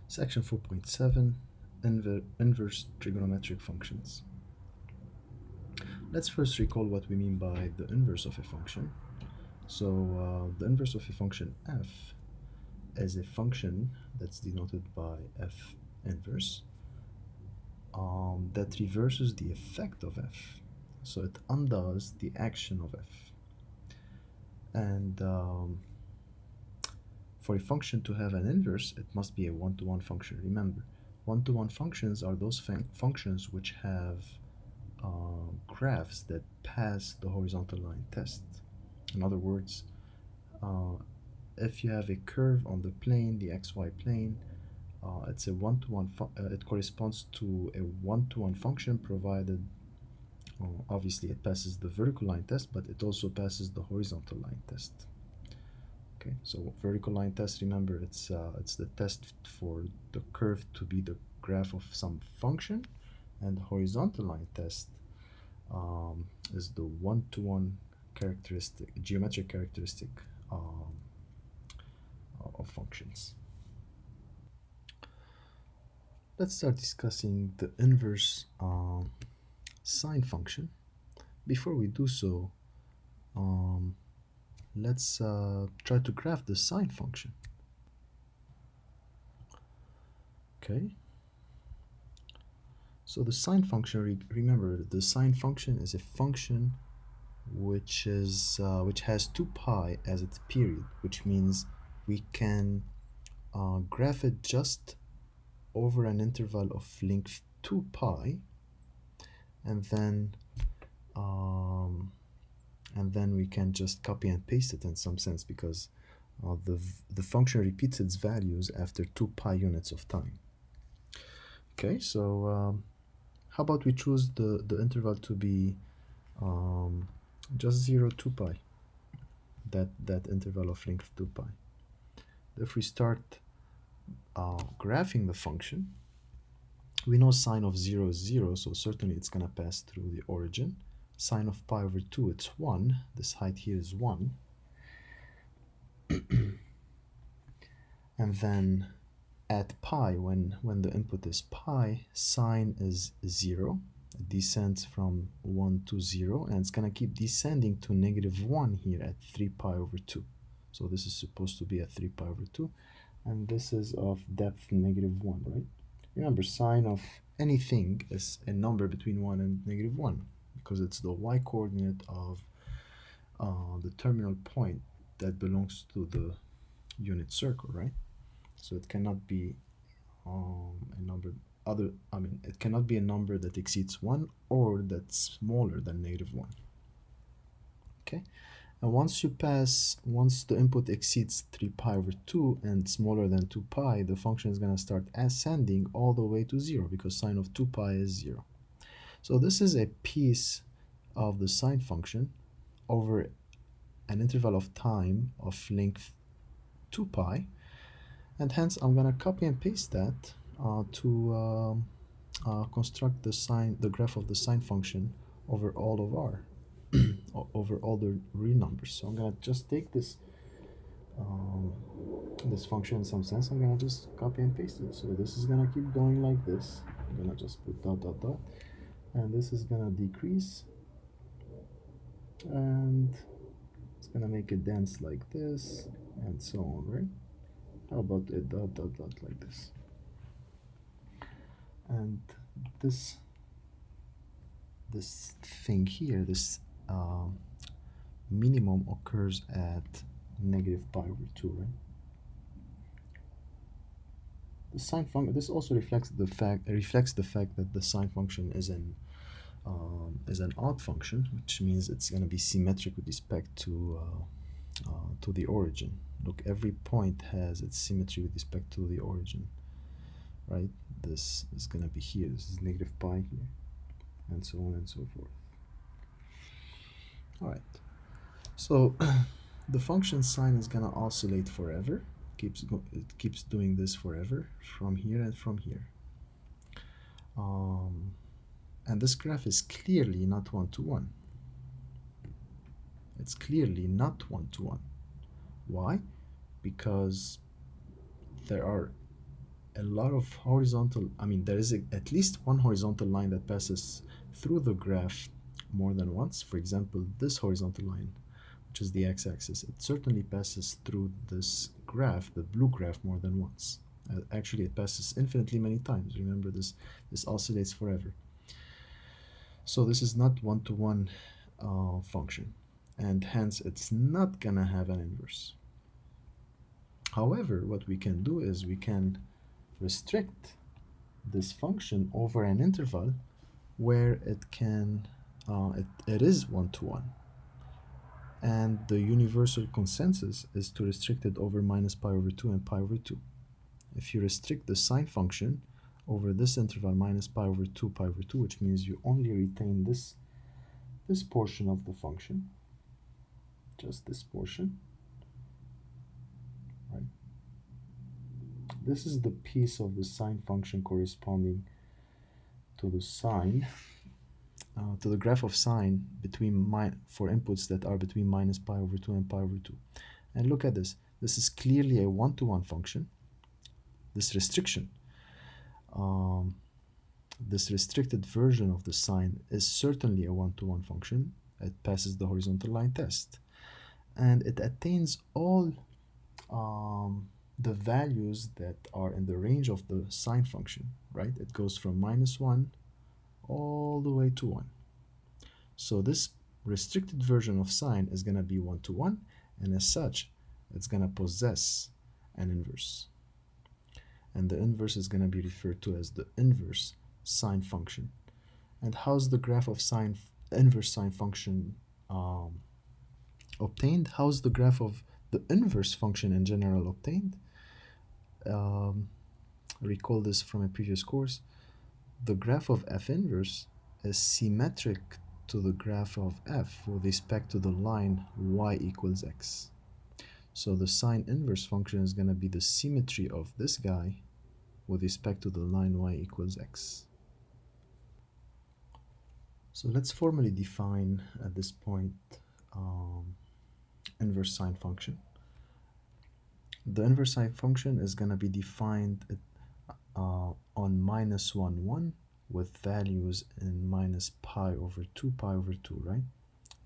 Section 4.7, inverse trigonometric functions. Let's first recall what we mean by the inverse of a function. So the inverse of a function f is a function that's denoted by f inverse that reverses the effect of f. So it undoes the action of f. And for a function to have an inverse, it must be a one-to-one function. Remember, one-to-one functions are those functions which have graphs that pass the horizontal line test. In other words, if you have a curve on the plane, the xy plane, it's a one-to-one. It corresponds to a one-to-one function, provided obviously it passes the vertical line test, but it also passes the horizontal line test. Okay, so vertical line test, remember, it's the test for the curve to be the graph of some function, and horizontal line test is the one-to-one characteristic, geometric characteristic of functions. Let's start discussing the inverse sine function. Before we do so, let's try to graph the sine function. Okay. So the sine function, remember, the sine function is a function which has 2 pi as its period, which means we can graph it just over an interval of length 2 pi, and then we can just copy and paste it in some sense, because the function repeats its values after 2 pi units of time. Okay, so how about we choose the interval to be just 0, 2 pi, that interval of length 2 pi. If we start graphing the function, we know sine of 0 is 0, so certainly it's going to pass through the origin. Sine of pi over 2, it's 1. This height here is 1. And then at pi, when the input is pi, sine is 0. It descends from 1 to 0, and it's going to keep descending to -1 here at 3 pi over 2. So this is supposed to be at 3 pi over 2, and this is of depth -1, right? Remember, sine of anything is a number between 1 and -1, because it's the y-coordinate of the terminal point that belongs to the unit circle, right? So it cannot be a number it cannot be a number that exceeds 1 or that's smaller than -1. Okay, and once the input exceeds 3 pi over 2 and smaller than 2 pi, the function is going to start ascending all the way to 0, because sine of 2 pi is 0. So this is a piece of the sine function over an interval of time of length 2 pi, and hence I'm going to copy and paste that to construct the graph of the sine function over all of R, over all the real numbers. So I'm going to just take this this function in some sense. I'm going to just copy and paste it. So this is going to keep going like this. I'm going to just put dot dot dot, and this is going to decrease, and it's going to make a dance like this, and so on, right? How about a dot dot dot like this? And this thing here, this minimum occurs at -pi over 2, right? The sine function, this also reflects the fact that the sine function is an odd function, which means it's going to be symmetric with respect to the origin. Look, every point has its symmetry with respect to the origin, right? This is going to be here, this is -pi here, and so on and so forth. All right, so the function sine is going to oscillate forever. It keeps doing this forever, from here and from here. And this graph is clearly not one-to-one. It's clearly not one-to-one. Why? Because there are a lot of horizontal, I mean, there is at least one horizontal line that passes through the graph more than once. For example, this horizontal line, which is the x-axis, it certainly passes through this graph, the blue graph, more than once. Actually, it passes infinitely many times. Remember, this oscillates forever. So this is not one-to-one function, and hence it's not gonna have an inverse. However, what we can do is we can restrict this function over an interval where it can it is one-to-one, and the universal consensus is to restrict it over minus pi over 2 and pi over 2. If you restrict the sine function over this interval minus pi over 2, pi over 2, which means you only retain this portion of the function, just this portion, right? This is the piece of the sine function corresponding to the sine, to the graph of sine between for inputs that are between minus pi over 2 and pi over 2. And look at this. This is clearly a one-to-one function. This restriction, this restricted version of the sine is certainly a one-to-one function. It passes the horizontal line test, and it attains all the values that are in the range of the sine function, right? It goes from -1 all the way to 1. So this restricted version of sine is going to be one-to-one, and as such, it's going to possess an inverse. And the inverse is going to be referred to as the inverse sine function. And how's the graph of inverse sine function obtained? How's the graph of the inverse function in general obtained? Recall this from a previous course. The graph of f inverse is symmetric to the graph of f with respect to the line y equals x. So the sine inverse function is going to be the symmetry of this guy with respect to the line y equals x. So let's formally define at this point inverse sine function. The inverse sine function is going to be defined on -1, 1 with values in minus pi over 2, pi over 2, right?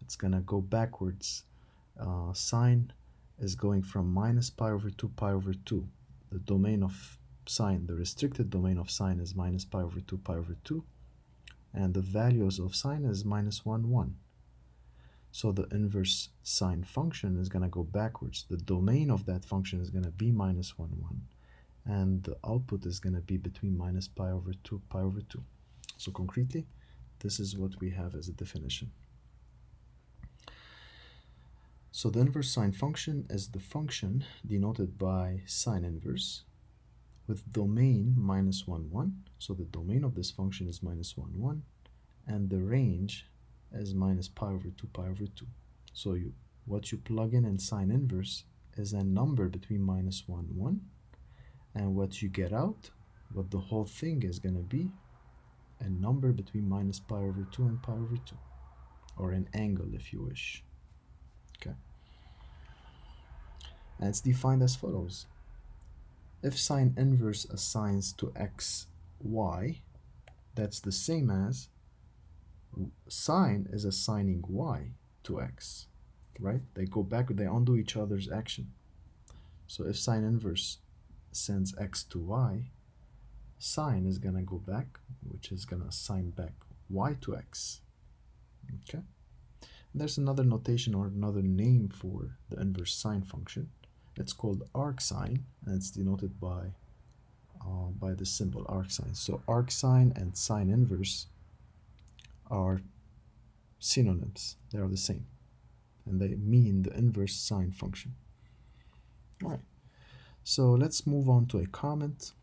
It's going to go backwards. Sine is going from minus pi over 2, pi over 2. The domain of sine, the restricted domain of sine is minus pi over 2, pi over 2. And the values of sine is -1, 1. So the inverse sine function is going to go backwards. The domain of that function is going to be -1, 1. And the output is going to be between minus pi over 2, pi over 2. So concretely, this is what we have as a definition. So the inverse sine function is the function denoted by sine inverse with domain -1, 1. So the domain of this function is -1, 1. And the range is minus pi over 2, pi over 2. So what you plug in sine inverse is a number between -1, 1. And what you get out, what the whole thing is going to be, a number between minus pi over 2 and pi over 2. Or an angle, if you wish. Okay. And it's defined as follows. If sine inverse assigns to x, y, that's the same as sine is assigning y to x, right? They go back, they undo each other's action. So if sine inverse sends x to y, sine is going to go back, which is going to assign back y to x. Okay? And there's another notation or another name for the inverse sine function. It's called arcsine, and it's denoted by the symbol arcsine. So arcsine and sine inverse are synonyms. They are the same, and they mean the inverse sine function. All right. So let's move on to a comment.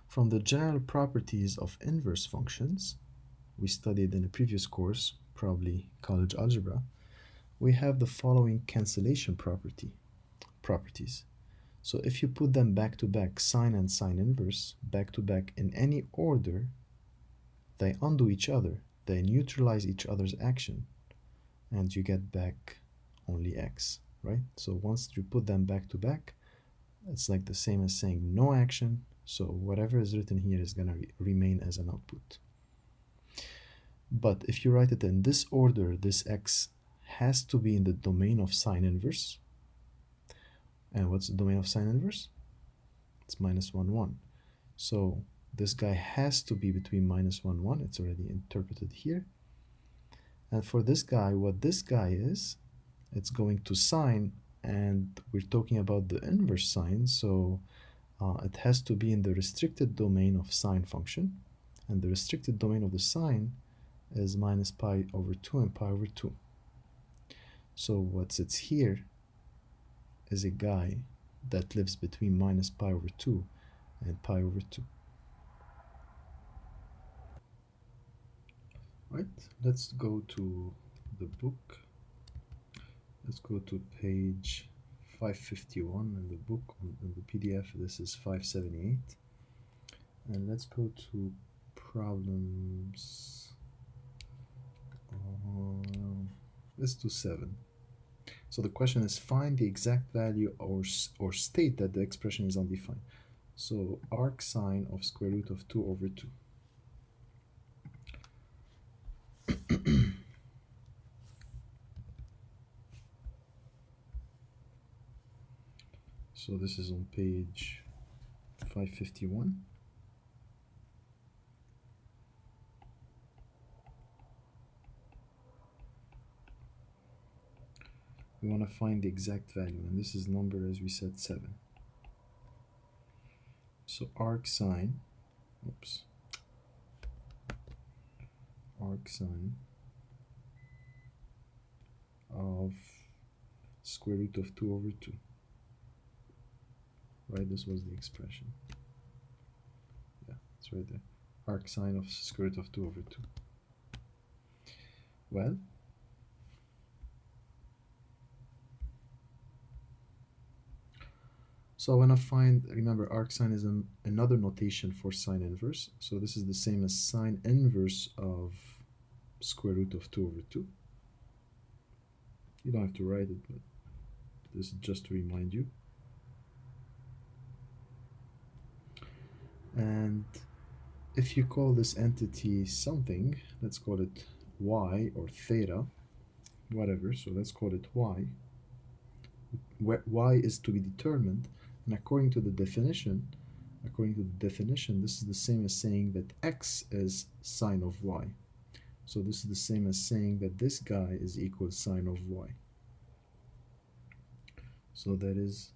From the general properties of inverse functions we studied in a previous course, probably college algebra, we have the following cancellation properties. So if you put them back to back, sine and sine inverse, back to back in any order, they undo each other, they neutralize each other's action, and you get back only x, right? So once you put them back to back, It's like the same as saying no action. So whatever is written here is going to remain as an output. But if you write it in this order, this x has to be in the domain of sine inverse. And what's the domain of sine inverse? It's minus 1, 1. So this guy has to be between minus 1, 1. It's already interpreted here. And for this guy, what this guy is, it's going to sine, and we're talking about the inverse sine, so it has to be in the restricted domain of sine function. And the restricted domain of the sine is minus pi over 2 and pi over 2. So what sits here is a guy that lives between minus pi over 2 and pi over 2. Right, let's go to the book. Let's go to page 551 in the book. In the PDF, this is 578. And let's go to problems. Let's do 7. So the question is, find the exact value or state that the expression is undefined. So arc sine of square root of 2 over 2. So this is on page 551. We want to find the exact value, and this is number, as we said, 7. So arc sine, arc sine of square root of 2 over 2. Right, this was the expression. Yeah, it's right there. Arc sine of square root of 2 over 2. Well, so I want to find, remember, arc sine is another notation for sine inverse. So this is the same as sine inverse of square root of 2 over 2. You don't have to write it, but this is just to remind you. And if you call this entity something, let's call it y or theta, whatever. So let's call it y. Where y is to be determined, and according to the definition, this is the same as saying that x is sine of y. So this is the same as saying that this guy is equal sine of y. So that is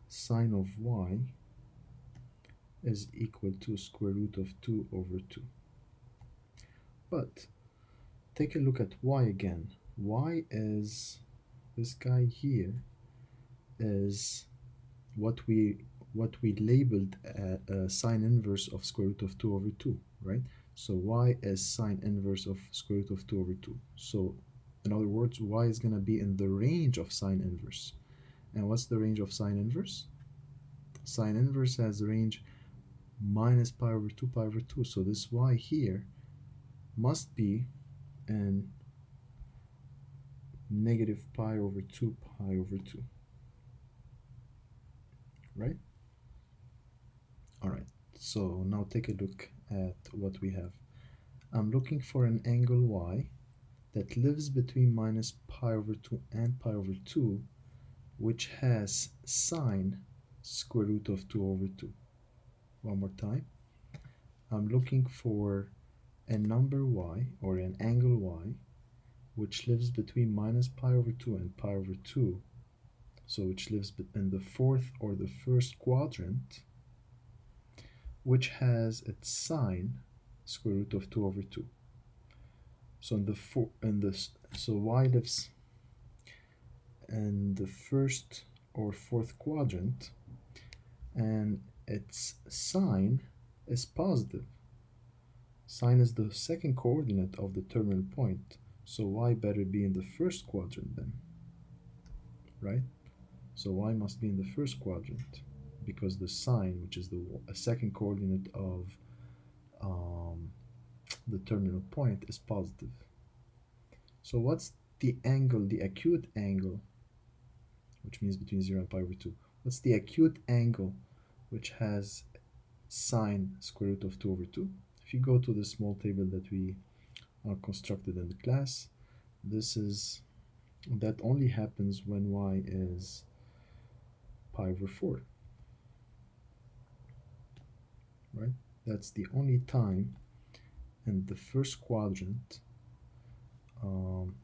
sine of y is equal to square root of 2 over 2. But take a look at y again. Y is, this guy here is what we labeled a sine inverse of square root of 2 over 2, right? So y is sine inverse of square root of 2 over 2. So in other words, y is going to be in the range of sine inverse. And what's the range of sine inverse? Sine inverse has range minus pi over 2, pi over 2. So this y here must be in negative pi over 2, pi over 2. Right? All right. So now take a look at what we have. I'm looking for an angle y that lives between minus pi over 2 and pi over 2, which has sine square root of 2 over 2. One more time. I'm looking for a number y, or an angle y, which lives between minus pi over 2 and pi over 2, so which lives in the fourth or the first quadrant, which has its sine square root of 2 over 2. So so y lives in the first or fourth quadrant, and its sine is positive. Sine is the second coordinate of the terminal point, so y better be in the first quadrant then, right? So y must be in the first quadrant, because the sine, which is a second coordinate of the terminal point, is positive. So what's the angle, the acute angle, which means between 0 and pi over 2? What's the acute angle which has sine square root of 2 over 2? If you go to the small table that we constructed in the class, that only happens when y is pi over 4, right? That's the only time in the first quadrant.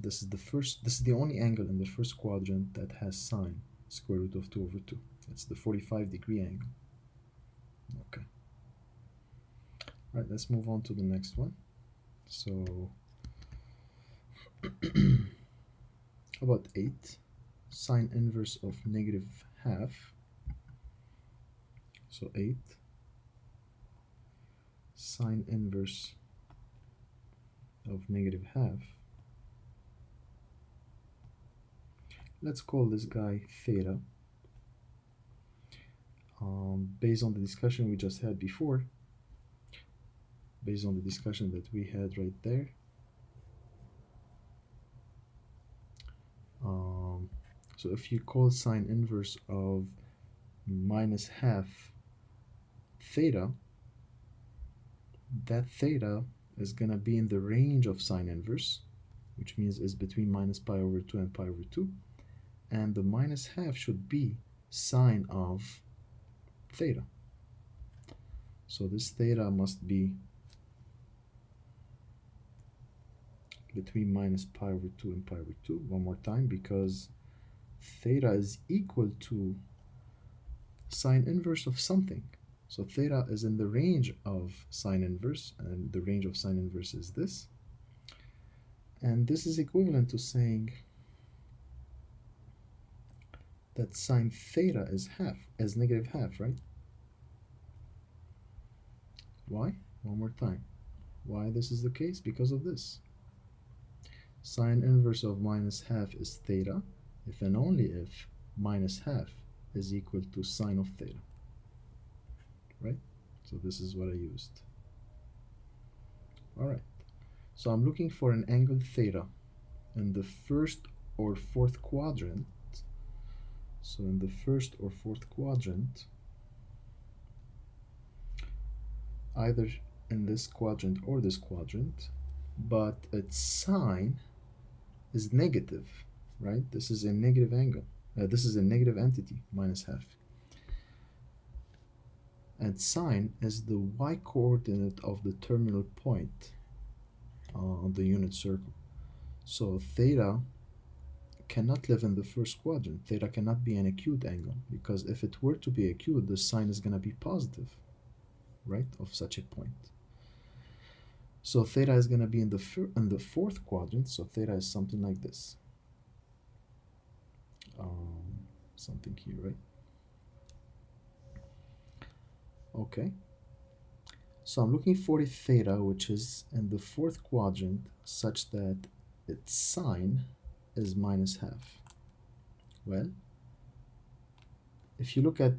This is the only angle in the first quadrant that has sine square root of 2 over 2. It's the 45-degree angle. Okay. All right, let's move on to the next one. So about 8, sine inverse of negative half. So 8, sine inverse of negative half. Let's call this guy theta. Based on the discussion we just had before, based on the discussion that we had right there, so if you call sine inverse of minus half theta, that theta is going to be in the range of sine inverse, which means is between minus pi over 2 and pi over 2, and the minus half should be sine of theta. So this theta must be between minus pi over 2 and pi over 2, one more time, because theta is equal to sine inverse of something. So theta is in the range of sine inverse, and the range of sine inverse is this. And this is equivalent to saying that sine theta is negative half, right? Why? One more time. Why this is the case? Because of this. Sine inverse of minus half is theta, if and only if minus half is equal to sine of theta, right? So this is what I used. All right. So I'm looking for an angle theta in the first or fourth quadrant. So in the first or fourth quadrant, either in this quadrant or this quadrant, but its sine is negative, right? This is a negative angle. This is a negative entity, minus half. And sine is the y-coordinate of the terminal point on the unit circle. So theta cannot live in the first quadrant. Theta cannot be an acute angle, because if it were to be acute, the sine is going to be positive, right, of such a point. So theta is going to be in the fourth quadrant. So theta is something like this. Something here, right? Okay. So I'm looking for a theta which is in the fourth quadrant such that its sine is minus half. Well, if you look at,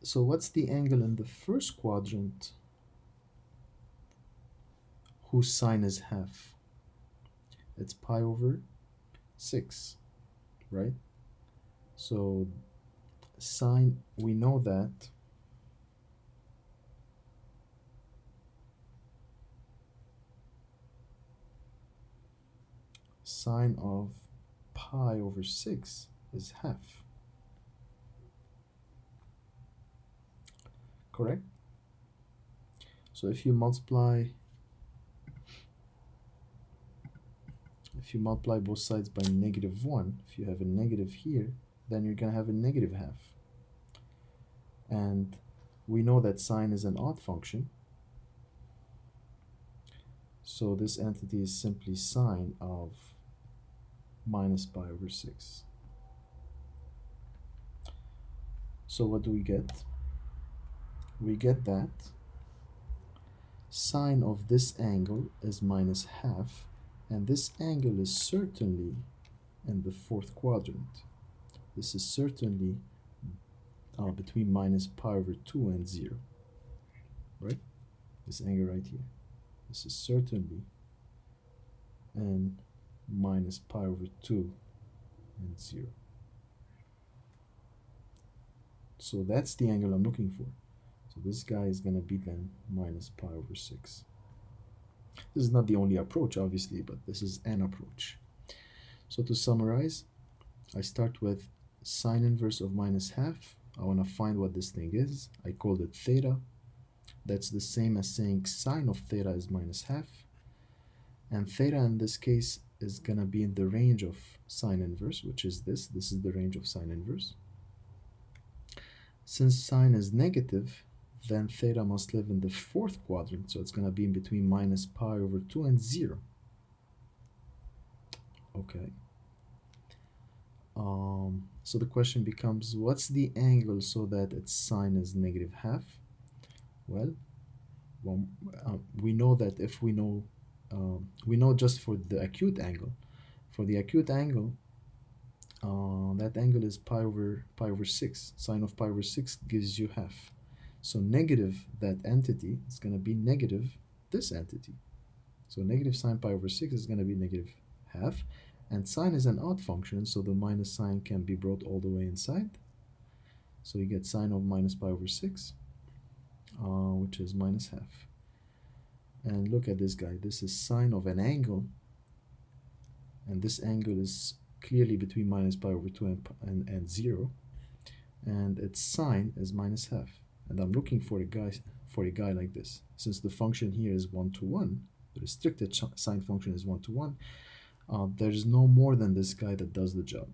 so what's the angle in the first quadrant whose sine is half? It's pi over 6, right? So sine, we know that sine of pi over 6 is half. Correct? So if you multiply both sides by -1, if you have a negative here, then you're going to have a negative half. And we know that sine is an odd function. So this entity is simply sine of minus pi over 6. So what do we get? We get that sine of this angle is minus half, and this angle is certainly in the fourth quadrant. This is certainly between minus pi over 2 and 0, right? This angle right here. This is certainly in minus pi over 2 and 0. So that's the angle I'm looking for. So this guy is going to be then minus pi over 6. This is not the only approach, obviously, but this is an approach. So to summarize, I start with sine inverse of minus half. I want to find what this thing is. I called it theta. That's the same as saying sine of theta is minus half. And theta in this case is going to be in the range of sine inverse, which is this. This is the range of sine inverse. Since sine is negative, then theta must live in the fourth quadrant, so it's going to be in between minus pi over 2 and 0. Okay. So the question becomes, what's the angle so that its sine is negative half? Well, we know that if we know just for the acute angle. For the acute angle, that angle is pi over 6. Sine of pi over 6 gives you half. So negative that entity is going to be negative this entity. So negative sine pi over 6 is going to be negative half. And sine is an odd function, so the minus sign can be brought all the way inside. So you get sine of minus pi over 6, which is minus half. And look at this guy. This is sine of an angle. And this angle is clearly between minus pi over 2 and 0. And its sine is minus half. And I'm looking for a guy like this. Since the function here is 1 to 1, the restricted sine function is 1 to 1, there's no more than this guy that does the job.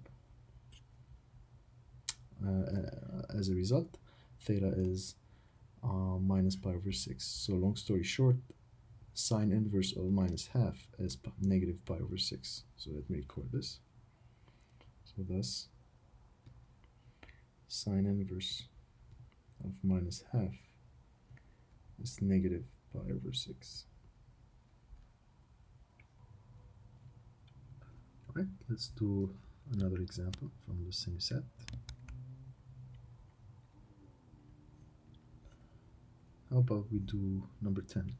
As a result, theta is minus pi over 6. So long story short, sine inverse of minus half is negative pi over 6. So let me record this. So thus, sine inverse of minus half is negative pi over 6. Alright, let's do another example from the same set. How about we do number 10,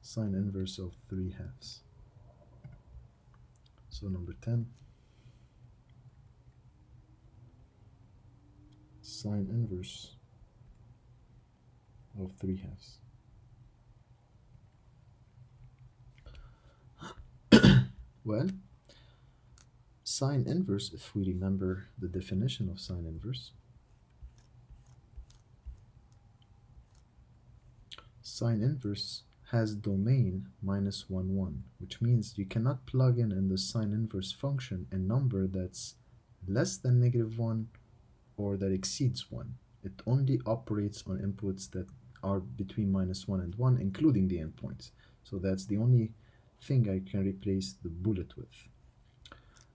sine inverse of 3/2. So number 10, sine inverse of 3/2. Well, sine inverse, if we remember the definition of sine inverse, sine inverse has domain minus 1, 1, which means you cannot plug in the sine inverse function a number that's less than negative 1 or that exceeds 1. It only operates on inputs that are between minus 1 and 1, including the endpoints. So that's the only thing I can replace the bullet with.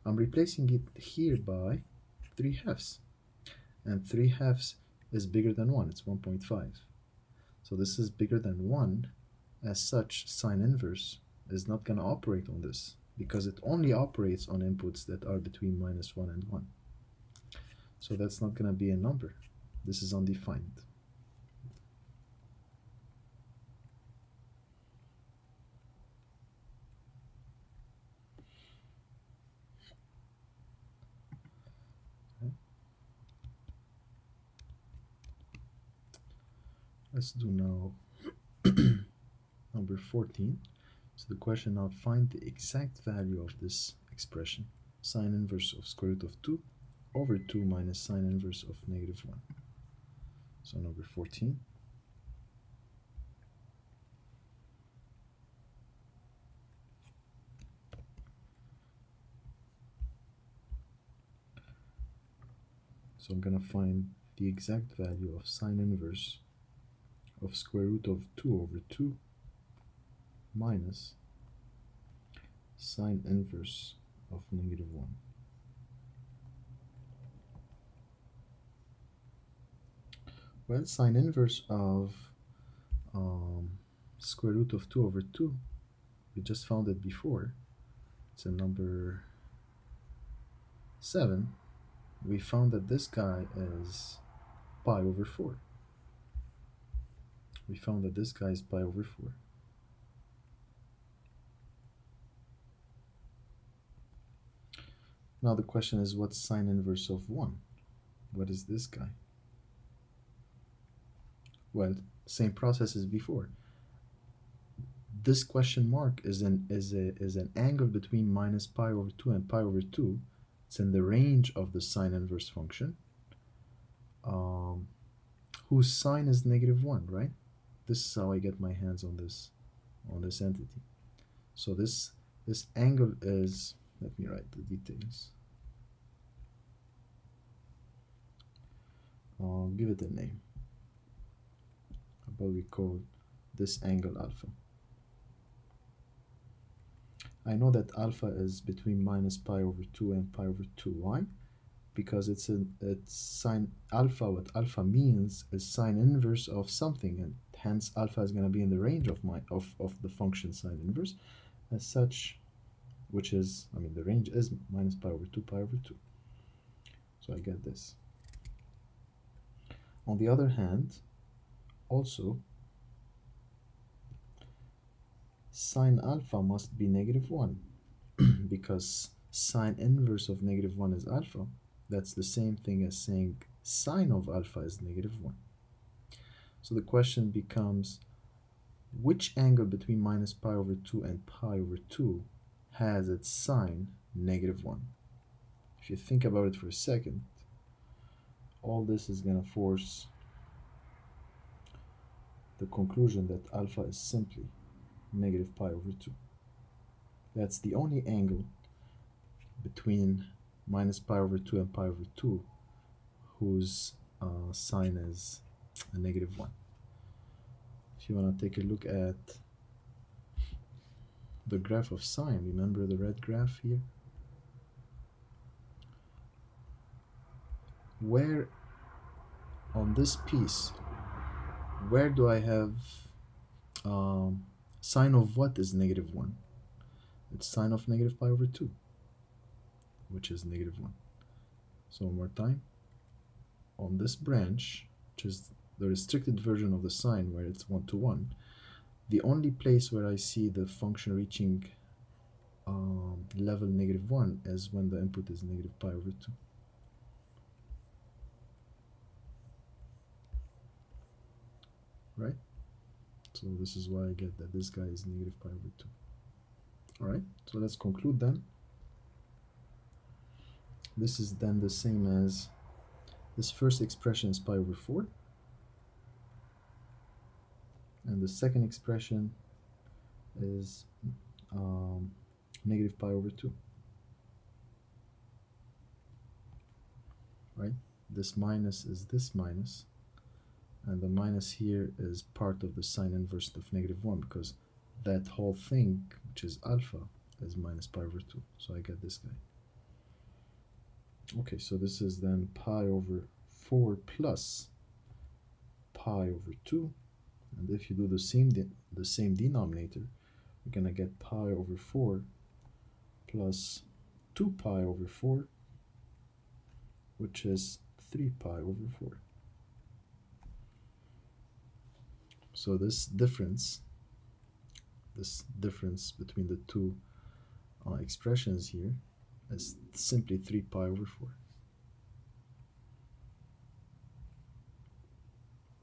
I'm replacing it here by 3/2. And 3/2 is bigger than 1. It's 1.5. So this is bigger than 1. As such, sine inverse is not going to operate on this because it only operates on inputs that are between minus 1 and 1. So that's not going to be a number. This is undefined. Okay. Let's do now number 14. So the question now, find the exact value of this expression, sine inverse of square root of 2 over 2 minus sine inverse of negative 1. So number 14. So I'm going to find the exact value of sine inverse of square root of 2 over 2 minus sine inverse of negative 1. Well, sine inverse of square root of 2 over 2, we just found it before. It's a number 7. We found that this guy is pi over 4. We found that this guy is pi over 4. Now the question is, what's sine inverse of 1? What is this guy? Well, same process as before. This question mark is an angle between minus pi over 2 and pi over 2. It's in the range of the sine inverse function, whose sine is -1, right? This is how I get my hands on this entity. So this angle is, let me write the details. I'll give it a name. How about we call this angle alpha? I know that alpha is between minus pi over 2 and pi over 2. Why? Because it's sine alpha. What alpha means is sine inverse of something, and hence alpha is going to be in the range of the function sine inverse as such, which is, I mean, the range is minus pi over 2, pi over 2. So I get this. On the other hand, also, sine alpha must be -1 because sine inverse of -1 is alpha. That's the same thing as saying sine of alpha is -1. So the question becomes, which angle between minus pi over 2 and pi over 2 has its sine -1? If you think about it for a second, all this is going to force the conclusion that alpha is simply -pi over 2. That's the only angle between minus pi over 2 and pi over 2 whose sine is a -1. If you want to take a look at the graph of sine, remember the red graph here? Where on this piece, where do I have sine of what is -1? It's sine of -pi over 2, which is -1. So one more time. On this branch, which is the restricted version of the sine where it's 1 to 1, the only place where I see the function reaching level -1 is when the input is -pi over 2. Right? So this is why I get that this guy is -pi over 2. Alright, so let's conclude then. This is then the same as this first expression is pi over 4. And the second expression is -pi over 2. Right? This minus is this minus, and the minus here is part of the sine inverse of -1 because that whole thing, which is alpha, is minus pi over 2. So I get this guy. Okay, so this is then pi over 4 plus pi over 2. And if you do the same denominator, we're going to get pi over 4 plus 2 pi over 4, which is 3 pi over 4. So this difference between the two expressions here is simply 3 pi over 4.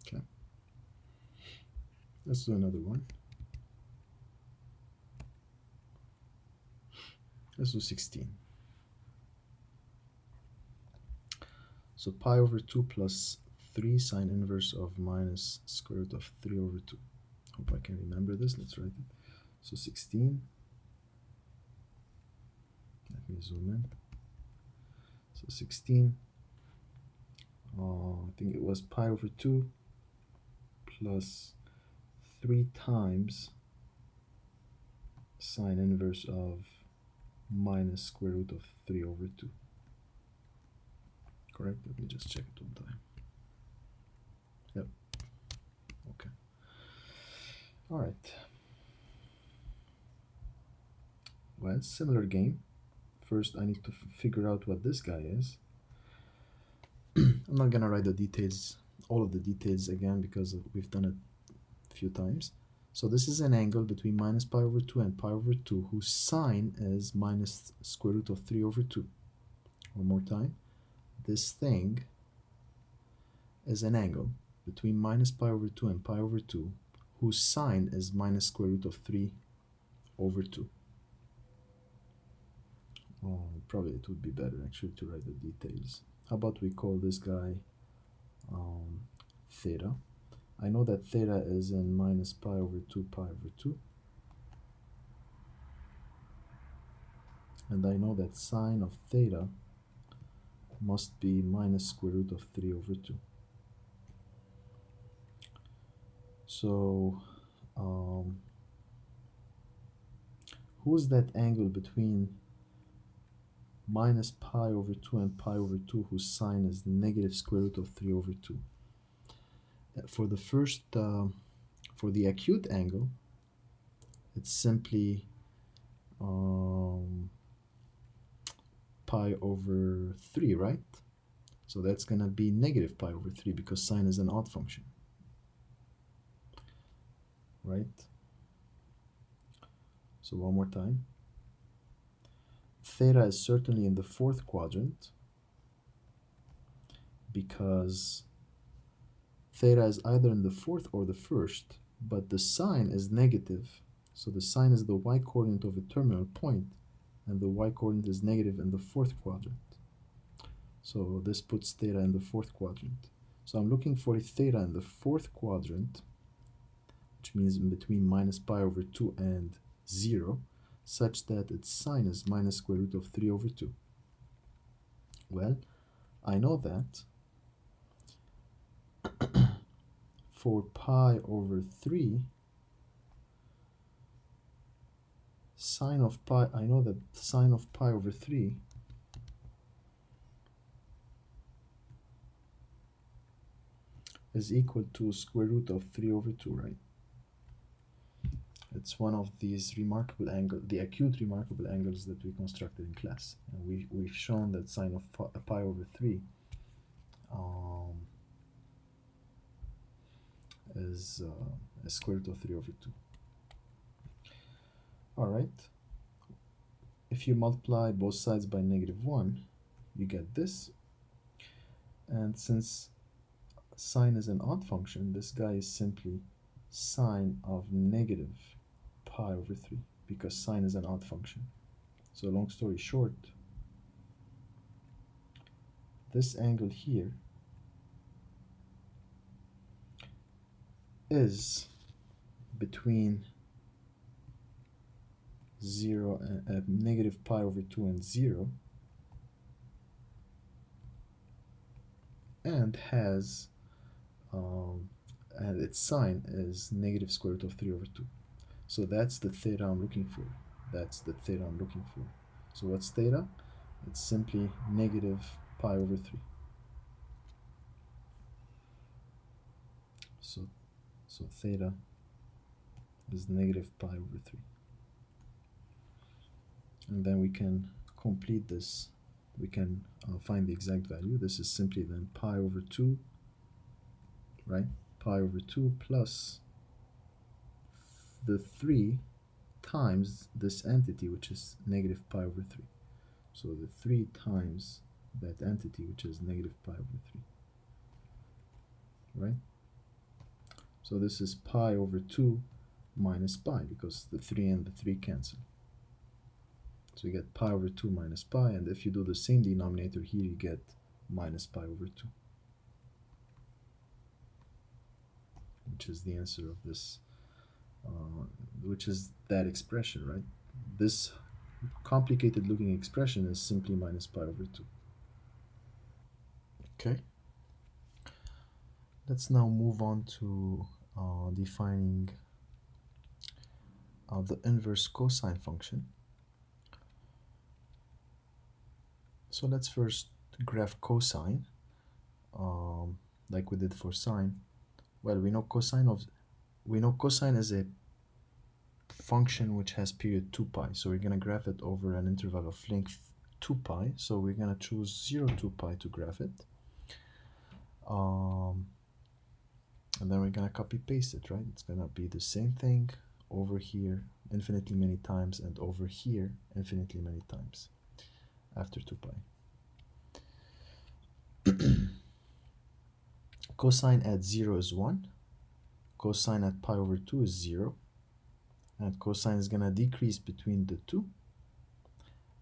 Okay. Let's do another one. Let's do 16. So pi over 2 plus 3 sine inverse of minus square root of 3 over 2. Hope I can remember this. Let's write it. So 16. Let me zoom in. So 16. I think it was pi over 2 plus 3 times sine inverse of minus square root of 3 over 2. Correct? Let me just check it one time. Yep. Okay. All right. Well, similar game. First, I need to figure out what this guy is. I'm not gonna write the details, all of the details again, because we've done it a few times. So this is an angle between minus pi over 2 and pi over 2, whose sine is minus square root of 3 over 2. One more time. This thing is an angle between minus pi over 2 and pi over 2 whose sine is minus square root of 3 over 2. Oh, probably it would be better actually to write the details. How about we call this guy theta. I know that theta is in minus pi over 2 pi over 2. And I know that sine of theta must be minus square root of 3 over 2. So who's that angle between minus pi over 2 and pi over 2 whose sine is negative square root of 3 over 2? For the first, for the acute angle, it's simply pi over 3, right? So that's going to be negative pi over 3 because sine is an odd function, right? So one more time. Theta is certainly in the fourth quadrant because theta is either in the fourth or the first, but the sine is negative. So the sine is the y-coordinate of a terminal point, and the y-coordinate is negative in the fourth quadrant. So this puts theta in the fourth quadrant. So I'm looking for a theta in the fourth quadrant, which means in between minus pi over 2 and 0, such that its sine is minus square root of 3 over 2. Well, I know that for pi over 3, sine of pi, I know that sine of pi over 3 is equal to square root of 3 over 2, right? It's one of these remarkable angles, the acute remarkable angles that we constructed in class. And we've shown that sine of pi over 3 is square root of 3 over 2. All right. If you multiply both sides by -1, you get this. And since sine is an odd function, this guy is simply sine of negative pi over 3 because sine is an odd function. So long story short, this angle here is between 0 and negative pi over 2 and 0, and has and its sine is negative square root of 3 over 2. So that's the theta I'm looking for. That's the theta I'm looking for. So what's theta? It's simply negative pi over 3. So theta is negative pi over 3. And then we can complete this. We can find the exact value. This is simply then pi over 2, right? Pi over 2 plus the 3 times this entity, which is negative pi over 3. So the 3 times that entity, which is negative pi over 3, right? So this is pi over 2 minus pi, because the 3 and the 3 cancel. So you get pi over 2 minus pi, and if you do the same denominator here, you get minus pi over 2, which is the answer of this, which is that expression, right? This complicated looking expression is simply minus pi over 2. Okay. Let's now move on to defining the inverse cosine function. So let's first graph cosine, like we did for sine. Well, we know cosine is a function which has period 2 pi. So we're going to graph it over an interval of length 2 pi. So we're going to choose 0, 2 pi to graph it. And then we're going to copy paste it, right? It's going to be the same thing over here infinitely many times, and over here infinitely many times after 2 pi. Cosine at 0 is 1. Cosine at pi over 2 is 0. And cosine is going to decrease between the two.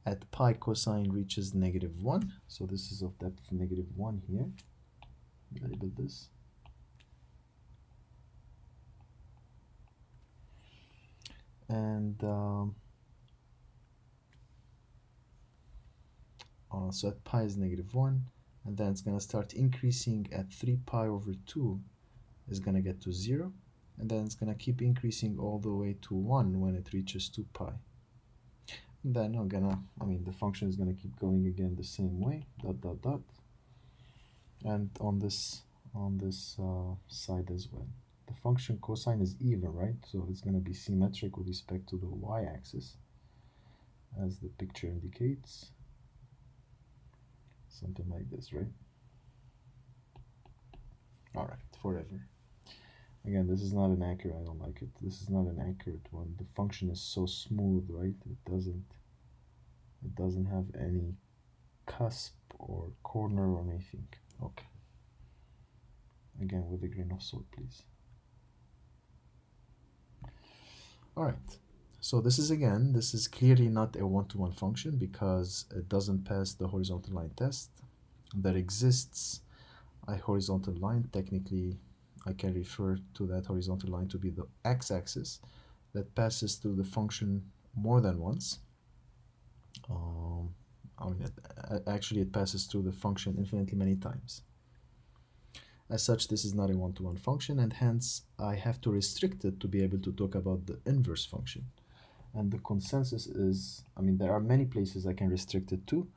At pi, cosine reaches -1. So this is of depth -1 here. Label this. And so at pi is -1, and then it's going to start increasing at 3 pi over 2 is going to get to 0, and then it's going to keep increasing all the way to 1 when it reaches 2 pi. And then the function is going to keep going again the same way, dot dot dot, and on this side as well. The function cosine is even, right? So it's going to be symmetric with respect to the y-axis, as the picture indicates. Something like this, right? All right, forever. Again, this is not an accurate, I don't like it. This is not an accurate one. The function is so smooth, right? It doesn't have any cusp or corner or anything. Okay. Again, with a grain of salt, please. All right. So this is clearly not a one-to-one function because it doesn't pass the horizontal line test. There exists a horizontal line. Technically, I can refer to that horizontal line to be the x-axis that passes through the function more than once. Actually, it passes through the function infinitely many times. As such, this is not a one-to-one function, and hence I have to restrict it to be able to talk about the inverse function. And the consensus is, there are many places I can restrict it to,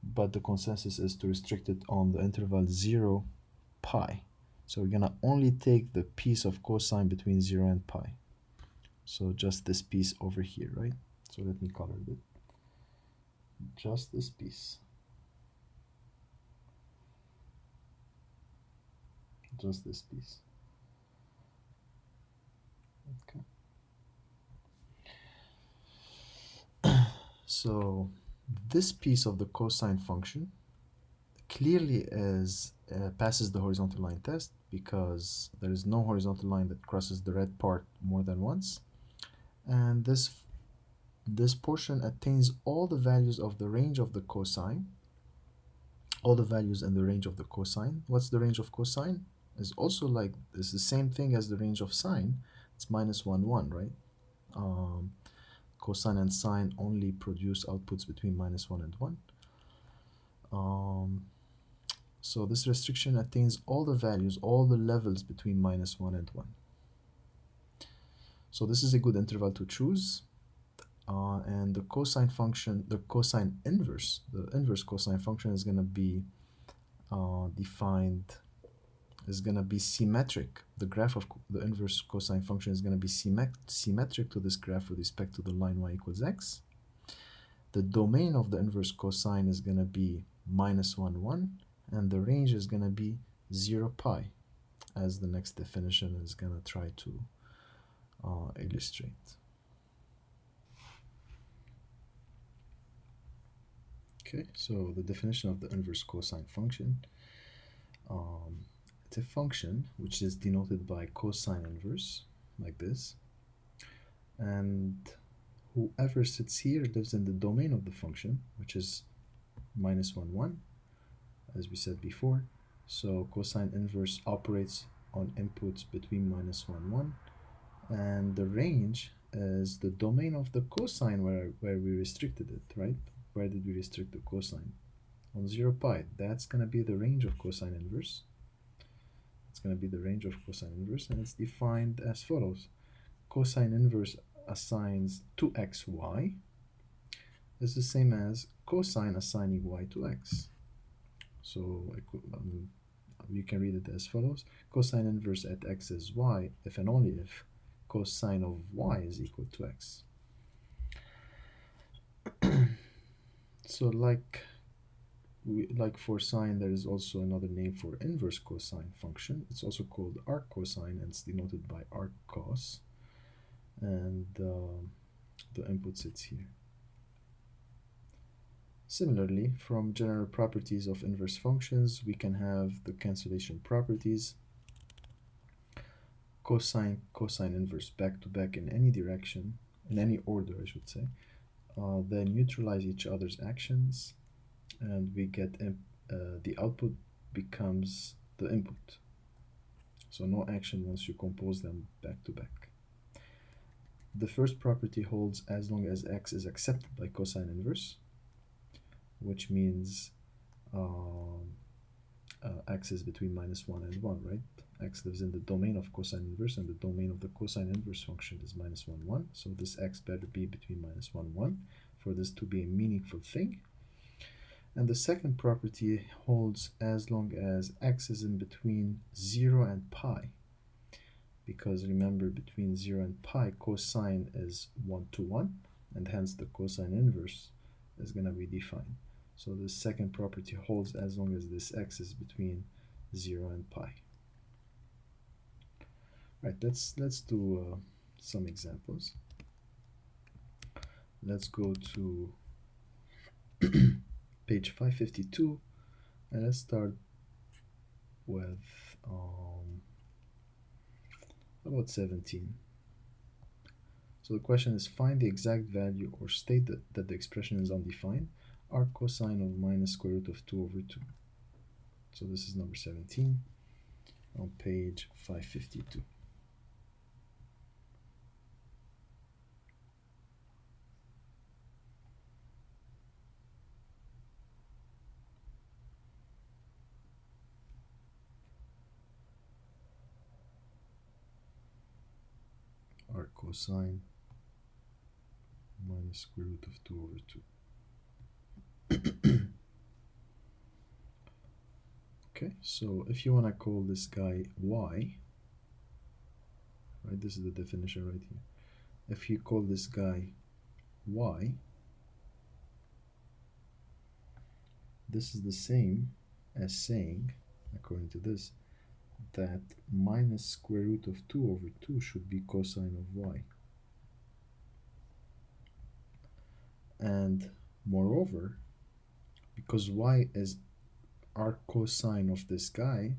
but the consensus is to restrict it on the interval 0, pi. So we're gonna only take the piece of cosine between 0 and pi. So just this piece over here, right? So let me color it. Just this piece. Just this piece. Okay. So this piece of the cosine function clearly passes the horizontal line test because there is no horizontal line that crosses the red part more than once, and this portion attains all the values of the range of the cosine, all the values in the range of the cosine. What's the range of cosine? Is also like it's the same thing as the range of sine. It's -1, 1, right? Cosine and sine only produce outputs between -1 and 1. So this restriction attains all the values, all the levels between -1 and 1. So this is a good interval to choose. And the cosine function, the inverse cosine function is going to be defined, is going to be symmetric. The graph of the inverse cosine function is going to be symmetric to this graph with respect to the line y equals x. The domain of the inverse cosine is going to be -1, 1, and the range is going to be 0, pi, as the next definition is going to try to illustrate. Okay, so the definition of the inverse cosine function. It's a function which is denoted by cosine inverse, like this. And whoever sits here lives in the domain of the function, which is -1, 1, as we said before. So cosine inverse operates on inputs between -1, 1, and the range is the domain of the cosine where we restricted it, right? Where did we restrict the cosine? On 0, pi. That's going to be the range of cosine inverse. It's going to be the range of cosine inverse, and it's defined as follows. Cosine inverse assigns 2xy is the same as cosine assigning y to x. So you can read it as follows. Cosine inverse at x is y if and only if cosine of y is equal to x. So like for sine, there is also another name for inverse cosine function. It's also called arc cosine, and it's denoted by arc cos. And the input sits here. Similarly, from general properties of inverse functions, we can have the cancellation properties. cosine inverse back to back in any direction, in any order I should say, they neutralize each other's actions, and we get the output becomes the input. So no action once you compose them back to back. The first property holds as long as x is accepted by cosine inverse, which means x is between -1 and 1, right? X lives in the domain of cosine inverse, and the domain of the cosine inverse function is -1, 1. So this x better be between -1, 1 for this to be a meaningful thing. And the second property holds as long as x is in between 0 and pi. Because remember, between 0 and pi, cosine is 1 to 1, and hence the cosine inverse is going to be defined. So the second property holds as long as this x is between 0 and pi. Right, let's do some examples. Let's go to page 552, and let's start with about 17. So the question is, find the exact value or state that the expression is undefined, arc cosine of minus square root of 2 over 2. So this is number 17 on page 552. Arc cosine minus square root of 2 over 2. Okay, so if you want to call this guy y, right, this is the definition right here. If you call this guy y, this is the same as saying, according to this, that minus square root of 2 over 2 should be cosine of y. And moreover, because y is arc cosine of this guy,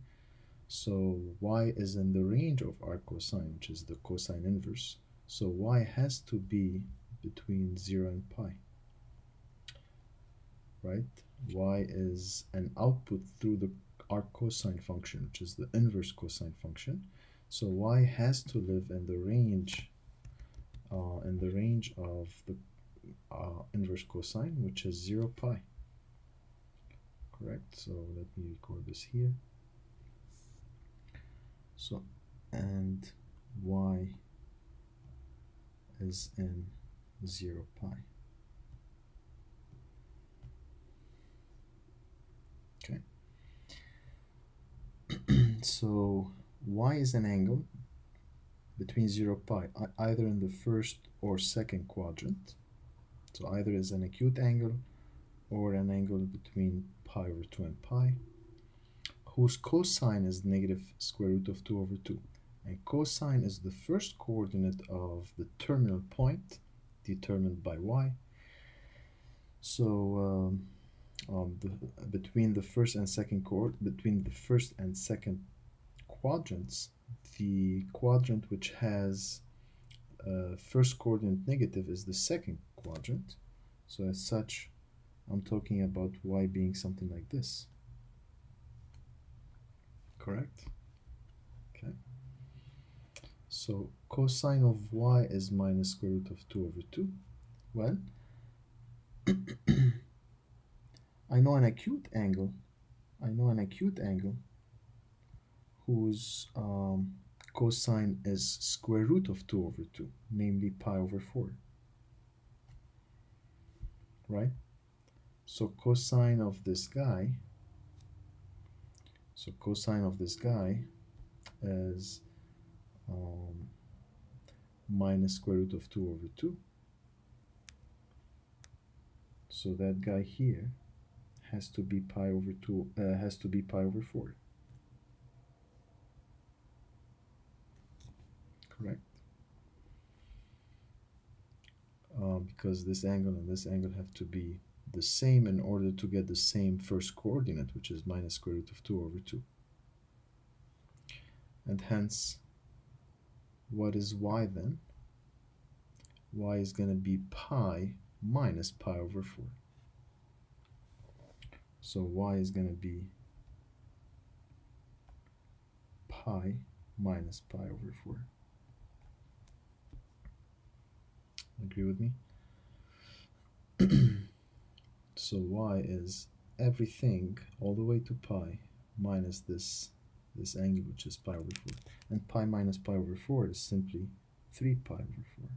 so y is in the range of arc cosine, which is the cosine inverse. So y has to be between 0 and pi, right? Y is an output through the arc cosine function, which is the inverse cosine function. So y has to live in the range of the inverse cosine, which is 0 pi. Correct? So let me record this here. So, and y is in 0 pi. Okay. So y is an angle between 0 pi, either in the first or second quadrant. So either is an acute angle or an angle between pi over 2 and pi, whose cosine is negative square root of 2 over 2. And cosine is the first coordinate of the terminal point determined by y. So between the first and second quadrants, the quadrant which has first coordinate negative is the second quadrant. So as such, I'm talking about y being something like this. Correct? Okay. So cosine of y is minus square root of 2 over 2. Well, I know an acute angle whose cosine is square root of 2 over 2, namely pi over 4. Right? So cosine of this guy is minus square root of 2 over 2. So that guy here has to be pi over 4. Correct? Because this angle and this angle have to be the same in order to get the same first coordinate, which is minus square root of 2 over 2. And hence, what is y then? Y is going to be pi minus pi over 4. So y is going to be pi minus pi over 4. Agree with me? So y is everything all the way to pi minus this angle, which is pi over 4. And pi minus pi over 4 is simply 3 pi over 4.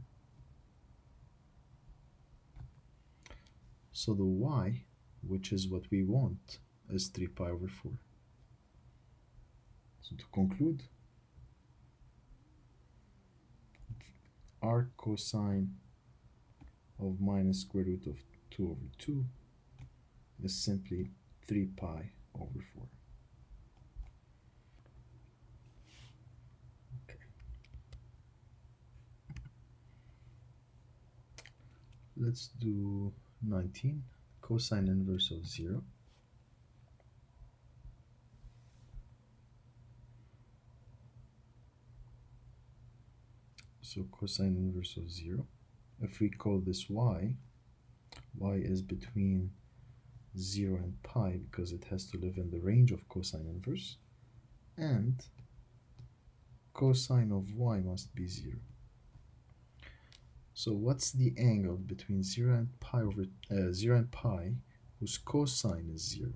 So the y, which is what we want, is 3 pi over 4. So to conclude, arc cosine of minus square root of 2 over 2 is simply 3 pi over 4. Okay. Let's do 19, cosine inverse of 0. So cosine inverse of 0. If we call this y is between 0 and pi because it has to live in the range of cosine inverse, and cosine of y must be 0. So what's the angle between 0 and pi over 0 and pi whose cosine is 0?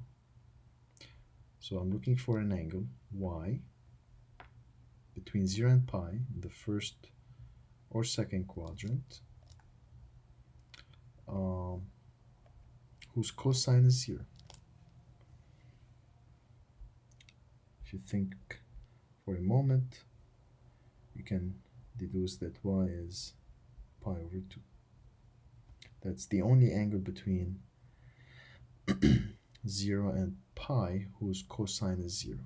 So I'm looking for an angle y between 0 and pi in the first or second quadrant whose cosine is 0. If you think for a moment, you can deduce that y is pi over 2. That's the only angle between 0 and pi whose cosine is 0,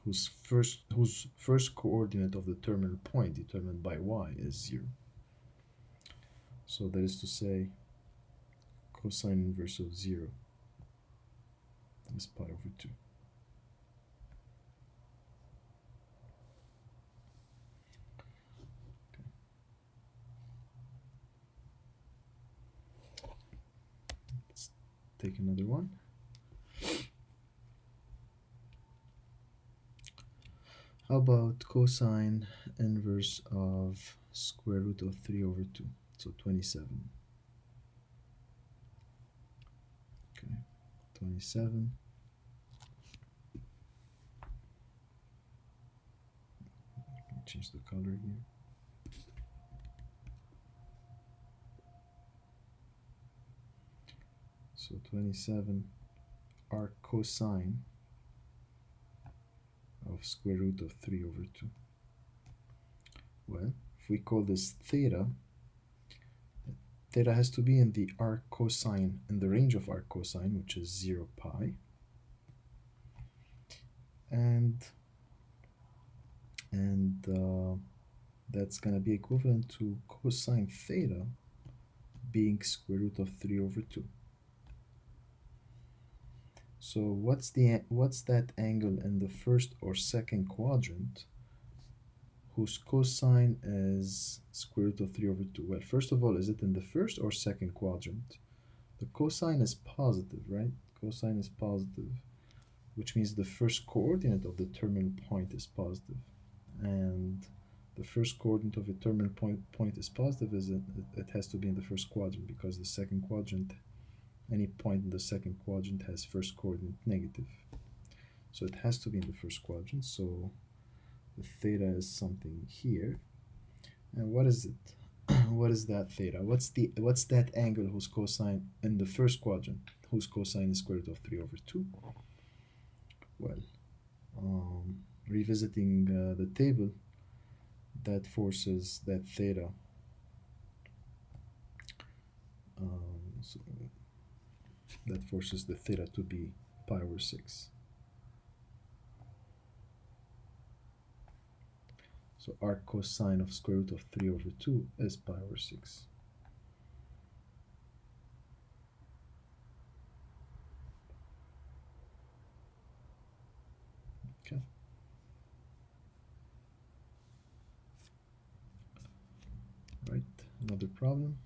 whose first coordinate of the terminal point determined by y is 0. So that is to say, cosine inverse of 0 is pi over 2. Okay. Let's take another one. How about cosine inverse of square root of 3 over 2? So 27. Okay, 27. Change the color here. So 27, arc cosine of square root of 3 over 2. Well, if we call this theta, theta has to be in the arc cosine, in the range of arc cosine, which is 0 pi. And that's going to be equivalent to cosine theta being square root of 3 over 2. So what's that angle in the first or second quadrant whose cosine is square root of 3 over 2? Well, first of all, is it in the first or second quadrant? The cosine is positive, right? Cosine is positive, which means the first coordinate of the terminal point is positive. And the first coordinate of a terminal point is positive, it has to be in the first quadrant, because the second quadrant, any point in the second quadrant has first coordinate negative. So it has to be in the first quadrant. So the theta is something here. And what is it? What is that theta? What's that angle whose cosine in the first quadrant, whose cosine is square root of 3 over 2? Well, revisiting the table, that forces that theta so that forces the theta to be pi over 6. So arc cosine of square root of 3 over 2 is pi over 6. Okay. Another problem.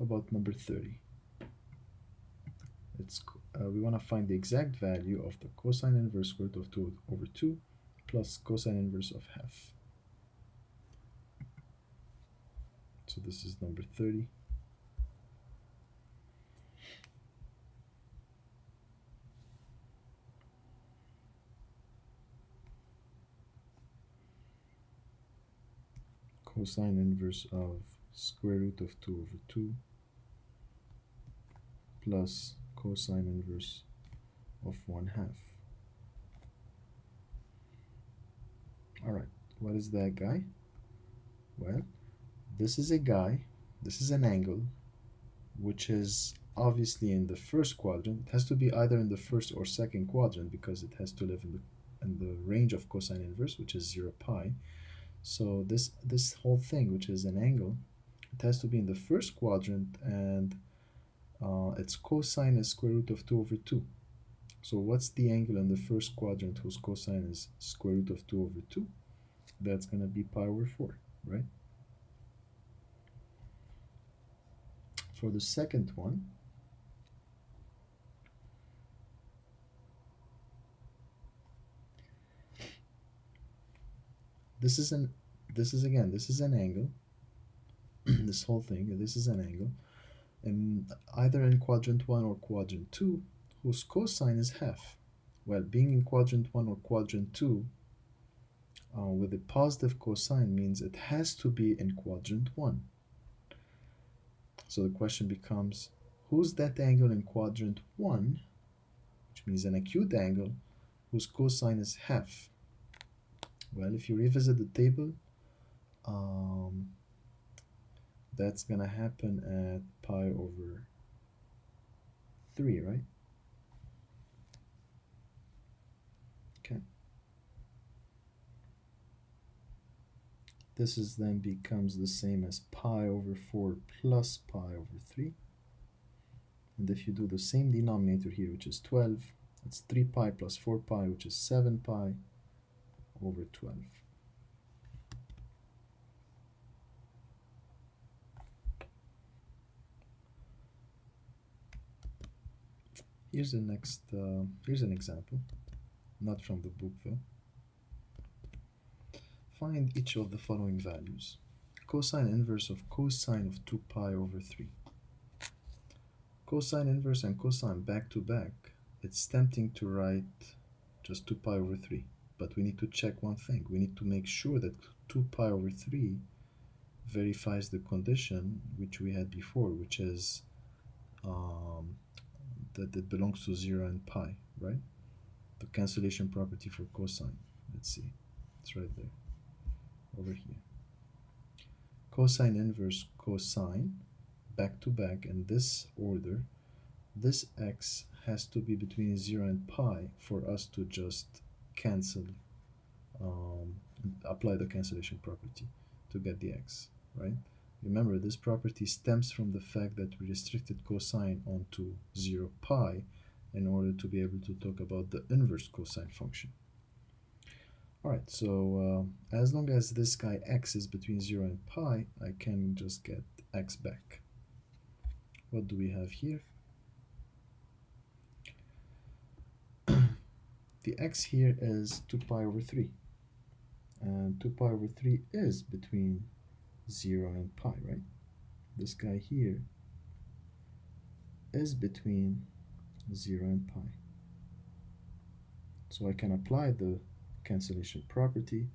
About number 30. We want to find the exact value of the cosine inverse square root of 2 over 2 plus cosine inverse of half. So this is number 30. Cosine inverse of square root of 2 over 2 plus cosine inverse of 1/2. Alright, what is that guy? Well, this is an angle, which is obviously in the first quadrant. It has to be either in the first or second quadrant because it has to live in the range of cosine inverse, which is 0 pi. So this whole thing, which is an angle, it has to be in the first quadrant, and its cosine is square root of 2 over 2. So what's the angle in the first quadrant whose cosine is square root of 2 over 2? That's going to be pi over 4, right? For the second one, this is an angle. This whole thing, this is an angle, and either in quadrant 1 or quadrant 2, whose cosine is half. Well, being in quadrant 1 or quadrant 2 with a positive cosine means it has to be in quadrant 1. So the question becomes, who's that angle in quadrant 1, which means an acute angle, whose cosine is half? Well, if you revisit the table, that's going to happen at pi over 3, right? Okay. This is then becomes the same as pi over 4 plus pi over 3. And if you do the same denominator here, which is 12, it's 3 pi plus 4 pi, which is 7 pi over 12. Here's the next, here's an example, not from the book though. Find each of the following values. Cosine inverse of cosine of 2 pi over 3. Cosine inverse and cosine back to back, it's tempting to write just 2 pi over 3, but we need to check one thing. We need to make sure that 2 pi over 3 verifies the condition which we had before, which is that it belongs to 0 and pi, right? The cancellation property for cosine. Let's see, it's right there, over here. Cosine inverse cosine, back to back in this order. This x has to be between 0 and pi for us to just cancel, apply the cancellation property to get the x, right? Remember, this property stems from the fact that we restricted cosine onto 0 pi in order to be able to talk about the inverse cosine function. Alright, so as long as this guy x is between 0 and pi, I can just get x back. What do we have here? The x here is 2 pi over 3. And 2 pi over 3 is between 0 and pi, right? This guy here is between 0 and pi. So I can apply the cancellation property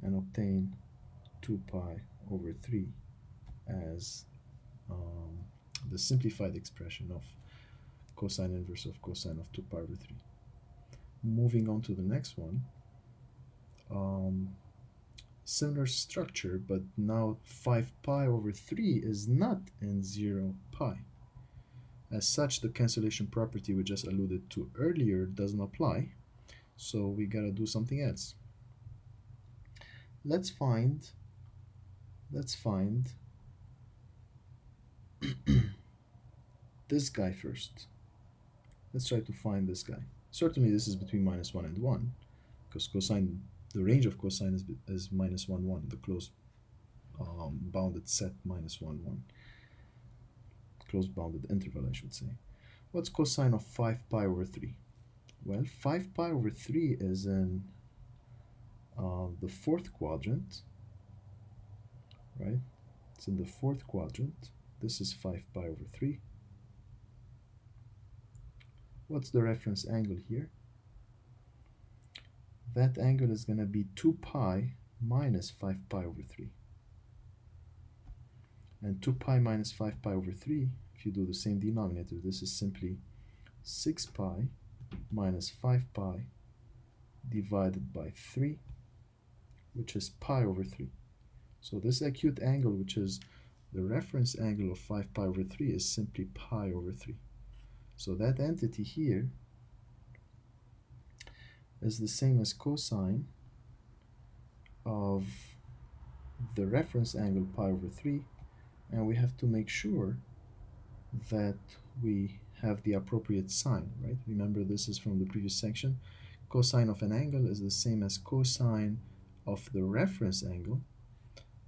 and obtain 2 pi over 3 as the simplified expression of cosine inverse of cosine of 2 pi over 3. Moving on to the next one. Similar structure, but now 5 pi over 3 is not in 0 pi. As such, the cancellation property we just alluded to earlier doesn't apply, so we gotta do something else. Let's find this guy first. Let's try to find this guy. Certainly this is between -1 and 1, because cosine the range of cosine is minus 1, 1, the closed bounded set minus 1, 1. Closed bounded interval, I should say. What's cosine of 5 pi over 3? Well, 5 pi over 3 is in the fourth quadrant, right? It's in the fourth quadrant. This is 5 pi over 3. What's the reference angle here? That angle is going to be 2 pi minus 5 pi over 3. And 2 pi minus 5 pi over 3, if you do the same denominator, this is simply 6 pi minus 5 pi divided by 3, which is pi over 3. So this acute angle, which is the reference angle of 5 pi over 3, is simply pi over 3. So that entity here is the same as cosine of the reference angle pi over 3, and we have to make sure that we have the appropriate sign, right? Remember, this is from the previous section. Cosine of an angle is the same as cosine of the reference angle,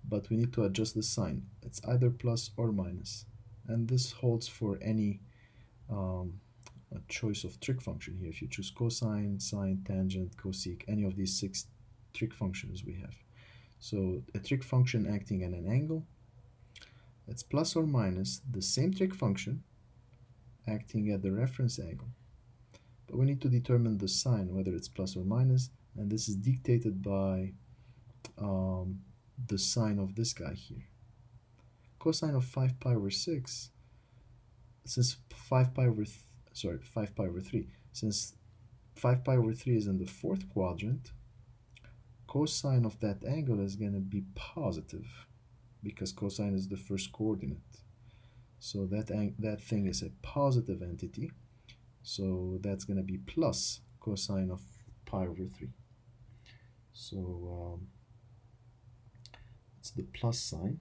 but we need to adjust the sign. It's either plus or minus, and this holds for any a choice of trig function here. If you choose cosine, sine, tangent, cosec, any of these 6 trig functions we have. So a trig function acting at an angle, it's plus or minus the same trig function acting at the reference angle. But we need to determine the sign, whether it's plus or minus, and this is dictated by the sign of this guy here. Cosine of 5 pi over 6, since 5 pi over 3, since 5 pi over 3 is in the fourth quadrant, cosine of that angle is going to be positive, because cosine is the first coordinate. So that thing is a positive entity, so that's going to be plus cosine of pi over 3. So it's the plus sign.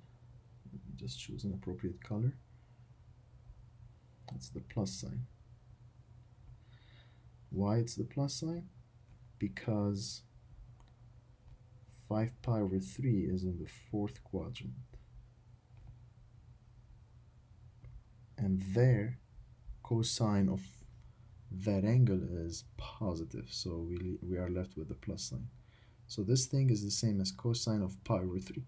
Let me just choose an appropriate color. That's the plus sign. Why it's the plus sign? Because 5 pi over 3 is in the fourth quadrant. And there, cosine of that angle is positive, so we are left with the plus sign. So this thing is the same as cosine of pi over 3.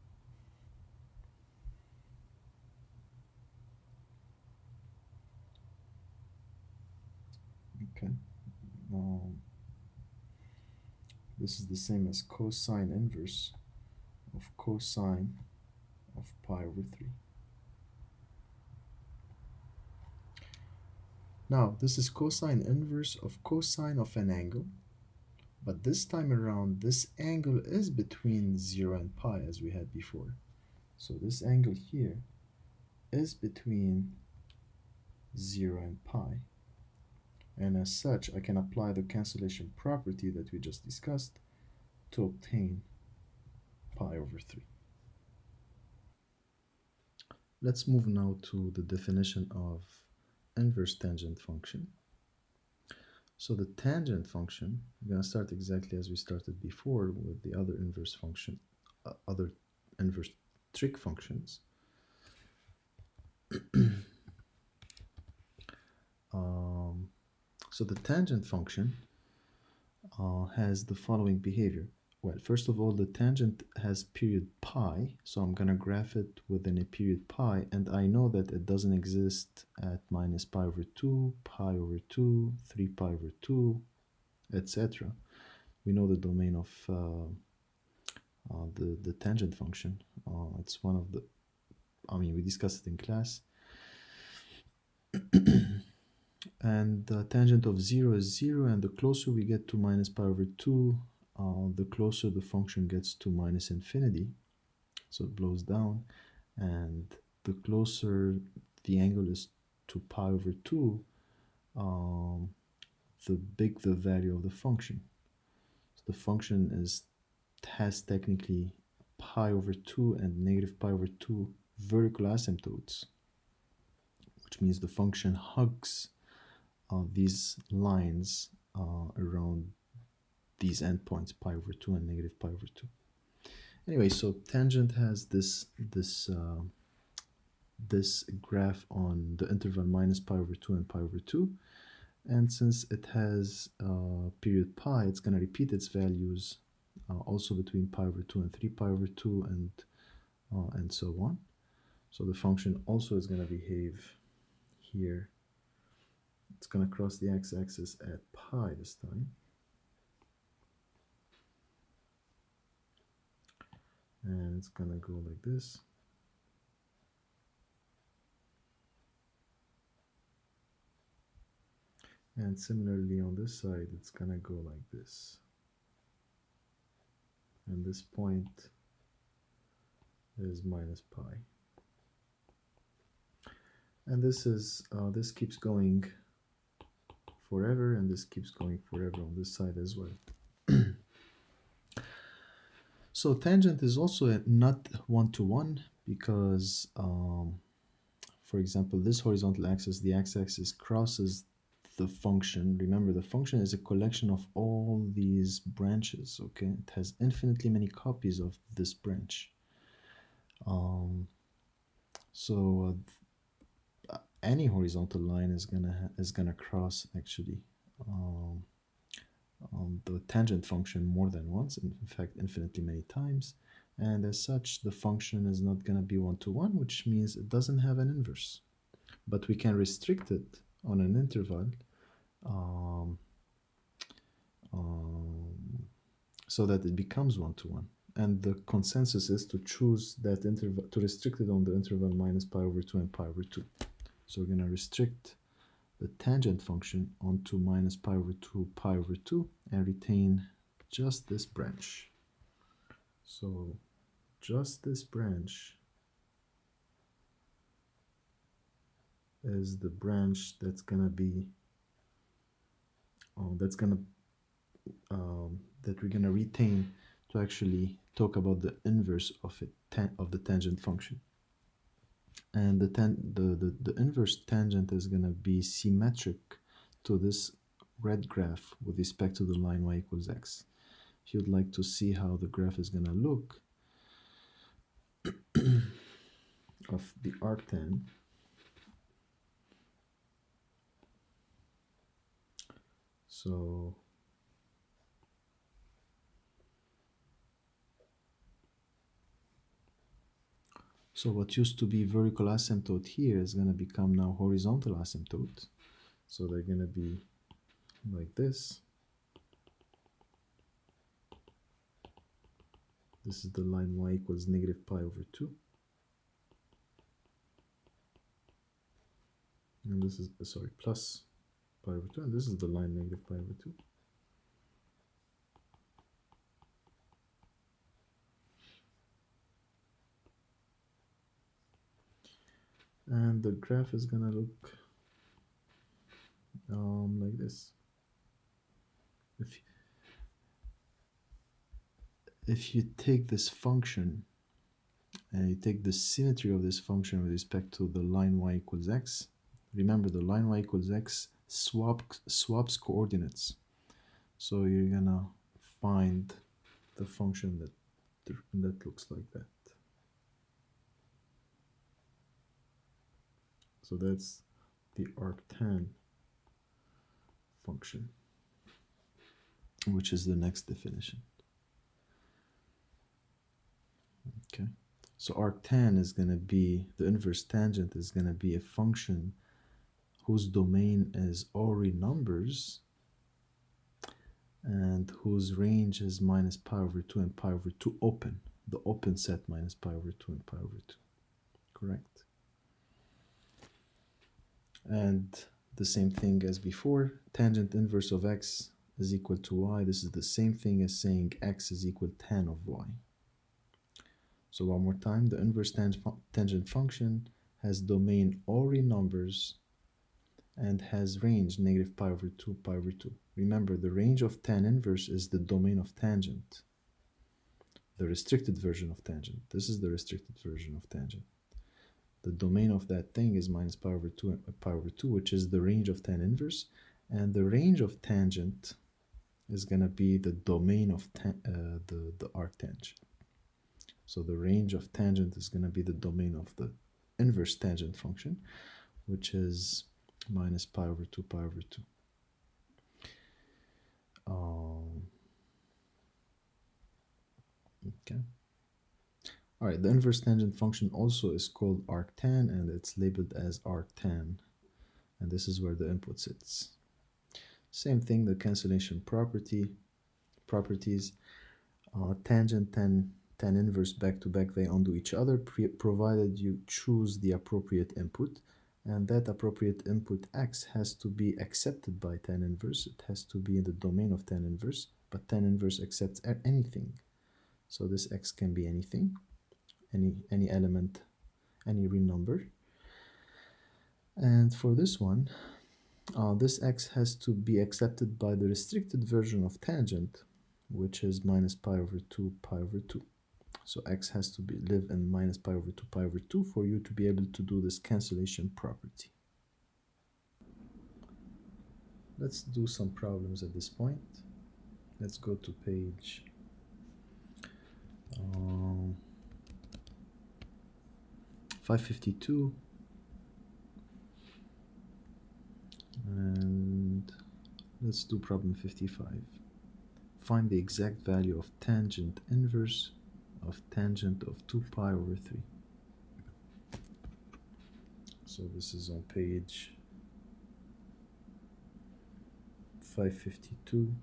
Okay. This is the same as cosine inverse of cosine of pi over 3. Now, this is cosine inverse of cosine of an angle, but this time around, this angle is between 0 and pi, as we had before. So this angle here is between 0 and pi. And as such, I can apply the cancellation property that we just discussed to obtain pi over 3. Let's move now to the definition of inverse tangent function. So the tangent function, we're going to start exactly as we started before with the other inverse function, other inverse trig functions. So the tangent function has the following behavior. Well, first of all, the tangent has period pi, so I'm going to graph it within a period pi, and I know that it doesn't exist at minus pi over 2, pi over 2, 3 pi over 2, etc. We know the domain of the tangent function. It's one of the, we discussed it in class. And the tangent of 0 is 0, and the closer we get to minus pi over 2, the closer the function gets to minus infinity, so it blows down, and the closer the angle is to pi over 2, the big the value of the function. So the function has technically pi over 2 and negative pi over 2 vertical asymptotes, which means the function hugs these lines around these endpoints, pi over 2 and negative pi over 2. Anyway, so tangent has this graph on the interval minus pi over 2 and pi over 2. And since it has period pi, it's going to repeat its values also between pi over 2 and 3 pi over 2 and so on. So the function also is going to behave here. It's going to cross the x-axis at pi this time. And it's going to go like this. And similarly on this side, it's going to go like this. And this point is minus pi. And this keeps going forever, and this keeps going forever on this side as well. So tangent is also not one-to-one because, for example, this horizontal axis, the x-axis crosses the function. Remember, the function is a collection of all these branches, okay? It has infinitely many copies of this branch. Any horizontal line is gonna cross actually the tangent function more than once, in fact infinitely many times, and as such the function is not gonna be one-to-one, which means it doesn't have an inverse, but we can restrict it on an interval so that it becomes one-to-one. And the consensus is to choose that interval, to restrict it on the interval minus pi over 2 and pi over 2. So we're going to restrict the tangent function onto minus pi over 2, pi over 2, and retain just this branch. So just this branch is the branch that's going to be, that we're going to retain to actually talk about the inverse of the tangent function. And the inverse tangent is going to be symmetric to this red graph with respect to the line y equals x. If you'd like to see how the graph is going to look of the arctan, so what used to be vertical asymptote here is going to become now horizontal asymptote. So they're going to be like this. This is the line y equals negative pi over 2. And this is, sorry, plus pi over 2. And this is the line negative pi over 2. And the graph is going to look like this. If you take this function and you take the symmetry of this function with respect to the line y equals x, remember the line y equals x swaps coordinates. So you're gonna find the function that looks like that. So that's the arctan function, which is the next definition. Okay, so arctan is going to be, the inverse tangent is going to be a function whose domain is all real numbers and whose range is minus pi over 2 and pi over 2 open, the open set minus pi over 2 and pi over 2, correct? And the same thing as before, tangent inverse of x is equal to y. This is the same thing as saying x is equal to tan of y. So one more time, the inverse tangent function has domain all real numbers and has range negative pi over 2, pi over 2. Remember, the range of tan inverse is the domain of tangent, the restricted version of tangent. This is the restricted version of tangent. The domain of that thing is minus pi over 2 and pi over 2, which is the range of tan inverse. And the range of tangent is going to be the domain of the arctangent. So the range of tangent is going to be the domain of the inverse tangent function, which is minus pi over 2 pi over 2. Okay. All right, the inverse tangent function also is called arctan, and it's labeled as arctan, and this is where the input sits. Same thing, the cancellation properties, tangent, tan inverse back to back, they undo each other, provided you choose the appropriate input, and that appropriate input x has to be accepted by tan inverse. It has to be in the domain of tan inverse, but tan inverse accepts anything. So this x can be anything, any element, any real number. And for this one, this x has to be accepted by the restricted version of tangent, which is minus pi over 2 pi over 2. So x has to live in minus pi over 2 pi over 2 for you to be able to do this cancellation property. Let's do some problems at this point. Let's go to page 552. And let's do problem 55. Find the exact value of tangent inverse of tangent of 2 pi over 3. So this is on page 552.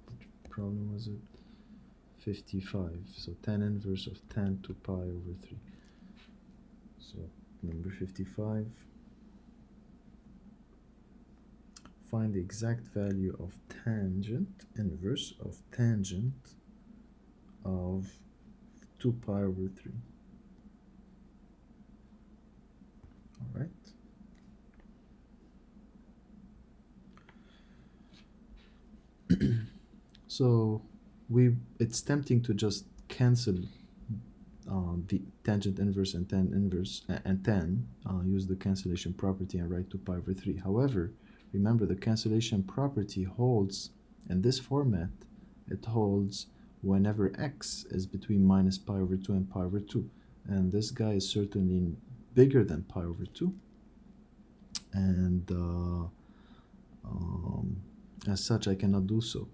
Which problem was it? 55. So tan inverse of tan 2 pi over 3. So number 55. Find the exact value of tangent inverse of tangent of 2 pi over 3. All right. So it's tempting to just cancel the tangent inverse and tan inverse and tan, use the cancellation property and write 2 pi over 3. However, remember the cancellation property holds in this format. It holds whenever x is between minus pi over 2 and pi over 2, and this guy is certainly bigger than pi over 2, and as such I cannot do so.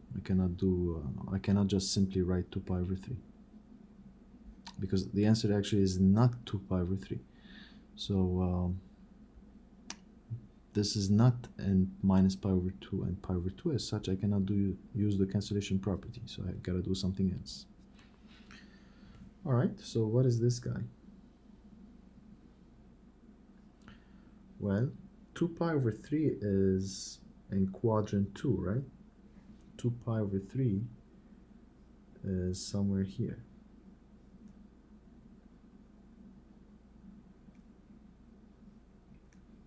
I cannot just simply write 2 pi over 3, because the answer actually is not 2 pi over 3. So this is not in minus pi over 2 and pi over 2. As such, I cannot use the cancellation property, so I gotta do something else. All right, so what is this guy? Well, 2 pi over 3 is in quadrant 2, right? 2 pi over 3 is somewhere here.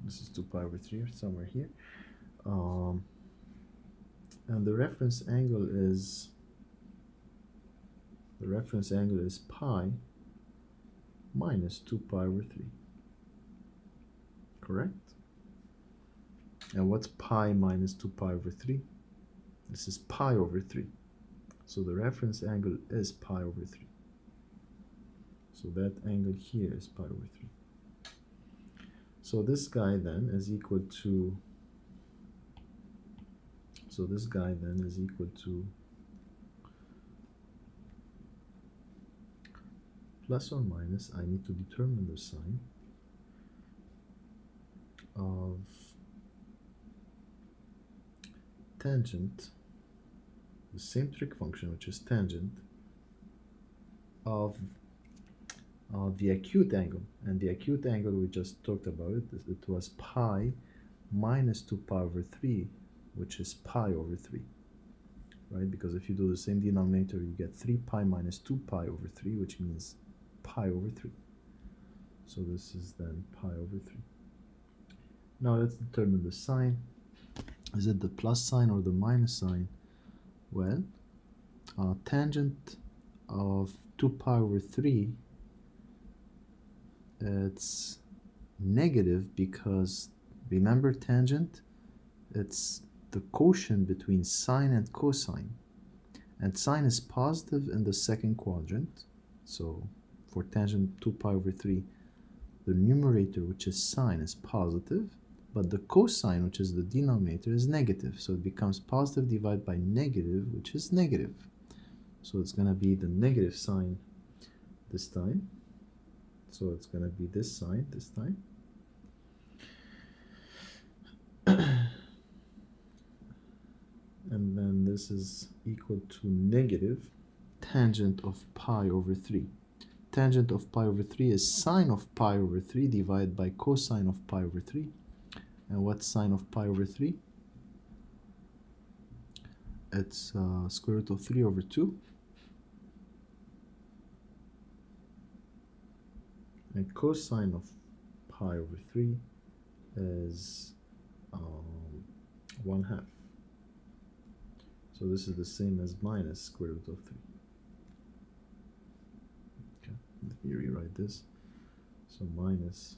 This is 2 pi over 3, somewhere here. And the reference angle is pi minus 2 pi over 3. Correct? And what's pi minus 2 pi over 3? This is pi over 3. So the reference angle is pi over 3. So that angle here is pi over 3. So this guy then is equal to, plus or minus, I need to determine the sign of tangent, the same trig function, which is tangent of the acute angle. And the acute angle, we just talked about it, it was pi minus 2 pi over 3, which is pi over 3, right? Because if you do the same denominator, you get 3 pi minus 2 pi over 3, which means pi over 3. So this is then pi over 3. Now let's determine the sign. Is it the plus sign or the minus sign? Well, tangent of 2 pi over 3, it's negative because, remember tangent? It's the quotient between sine and cosine. And sine is positive in the second quadrant. So for tangent 2 pi over 3, the numerator, which is sine, is positive, but the cosine, which is the denominator, is negative. So it becomes positive divided by negative, which is negative. So it's going to be the negative sign this time. So it's going to be this sign this time. And then this is equal to negative tangent of pi over 3. Tangent of pi over 3 is sine of pi over 3 divided by cosine of pi over 3. And what's sine of pi over 3? It's square root of 3 over 2. And cosine of pi over 3 is 1/2. So this is the same as minus square root of 3. Okay, let me rewrite this. So minus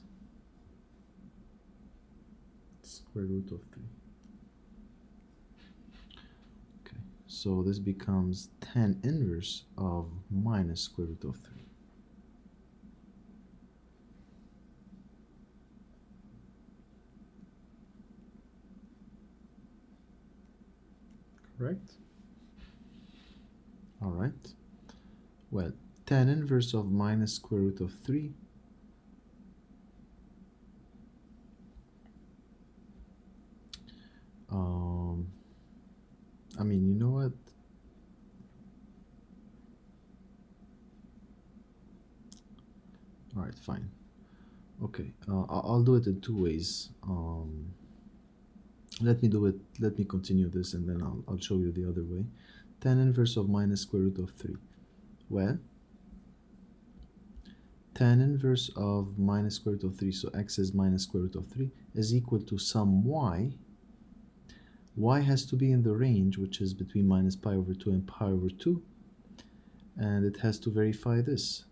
square root of 3. Okay, so this becomes tan inverse of minus square root of 3. Correct? All right. Well, tan inverse of minus square root of 3 I mean, you know what? All right, fine. Okay, I'll do it in two ways. Let me continue this and then I'll show you the other way. Tan inverse of minus square root of 3. Well, tan inverse of minus square root of 3, so x is minus square root of 3, is equal to some y. Y has to be in the range, which is between minus pi over 2 and pi over 2. And it has to verify this.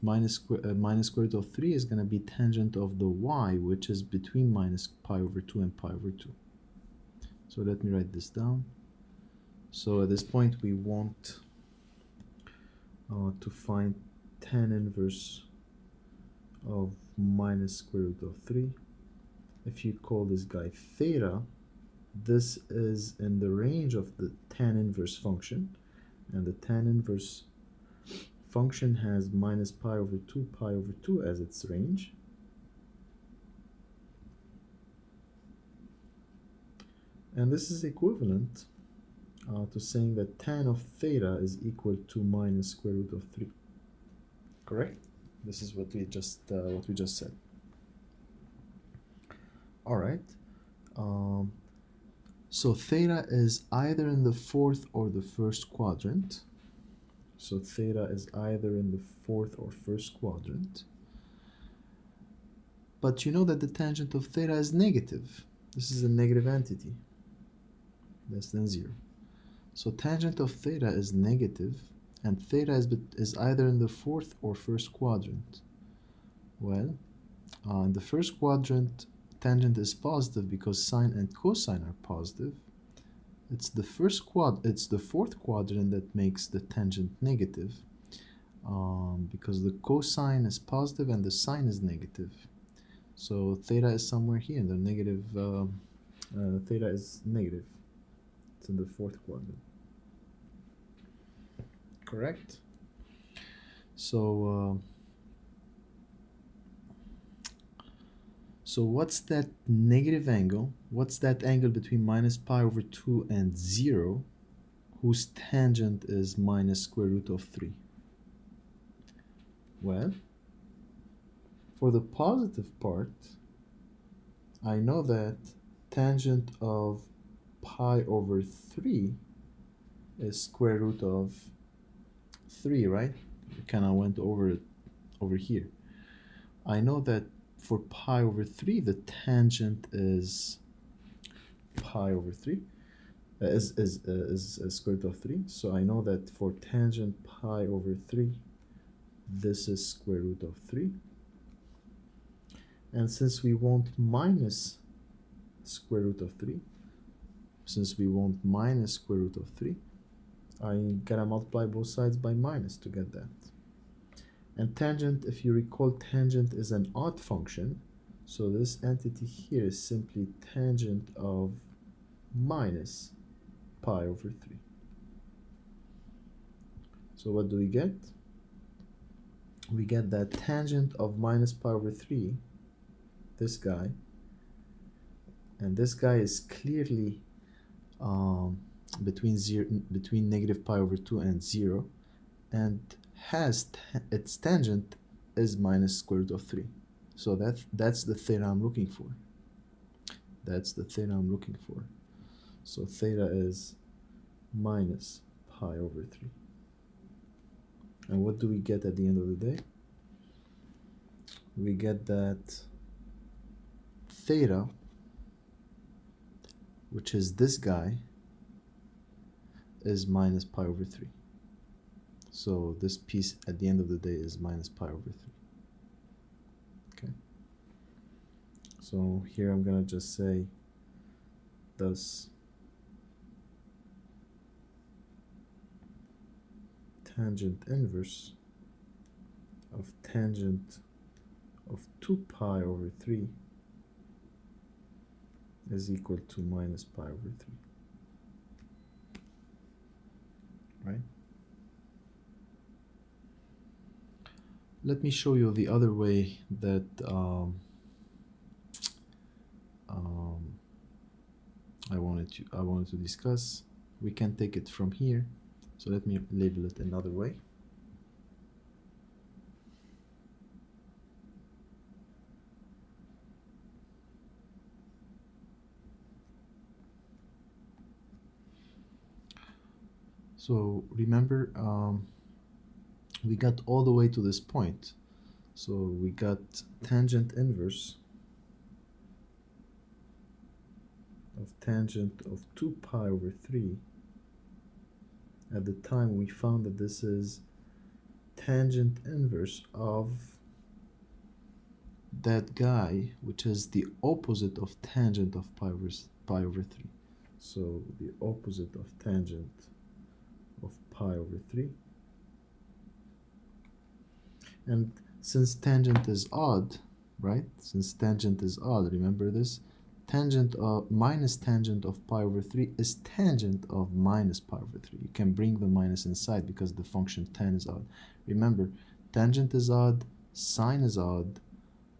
Minus square root of 3 is going to be tangent of the y, which is between minus pi over 2 and pi over 2. So let me write this down. So at this point we want to find tan inverse of minus square root of 3. If you call this guy theta, this is in the range of the tan inverse function, and the tan inverse function has minus pi over 2 pi over 2 as its range. And this is equivalent to saying that tan of theta is equal to minus square root of 3. Correct? This is what we just said. All right. So theta is either in the fourth or the first quadrant. So theta is either in the fourth or first quadrant. But you know that the tangent of theta is negative. This is a negative entity, less than 0. So tangent of theta is negative, and theta is either in the fourth or first quadrant. Well, in the first quadrant, tangent is positive because sine and cosine are positive. It's the fourth quadrant that makes the tangent negative, because the cosine is positive and the sine is negative. So theta is somewhere here in the negative. Theta is negative. It's in the fourth quadrant. Correct? So what's that negative angle? What's that angle between minus pi over 2 and 0, whose tangent is minus square root of 3? Well, for the positive part, I know that tangent of pi over 3 is square root of 3, right? We kind of went over it over here. I know that for pi over 3, the tangent is pi over 3, is square root of 3. So I know that for tangent pi over 3, this is square root of 3. And since we want minus square root of 3, I gotta multiply both sides by minus to get that. And tangent, if you recall, tangent is an odd function, so this entity here is simply tangent of minus pi over 3. So what do we get? We get that tangent of minus pi over 3, this guy, and this guy is clearly between negative pi over 2 and 0, and its tangent is minus square root of 3. So that's the theta I'm looking for. So theta is minus pi over 3. And what do we get at the end of the day? We get that theta, which is this guy, is minus pi over 3. So this piece at the end of the day is minus pi over 3. Okay. So here I'm gonna just say thus tangent inverse of tangent of 2 pi over 3 is equal to minus pi over 3. Right? Let me show you the other way that I wanted to discuss. We can take it from here. So let me label it another way. So remember, we got all the way to this point. So we got tangent inverse of tangent of 2 pi over 3. At the time we found that this is tangent inverse of that guy, which is the opposite of tangent of pi over 3. So the opposite of tangent of pi over 3. And since tangent is odd, right? Since tangent is odd, remember this? Tangent of minus tangent of pi over 3 is tangent of minus pi over 3. You can bring the minus inside because the function tan is odd. Remember, tangent is odd, sine is odd,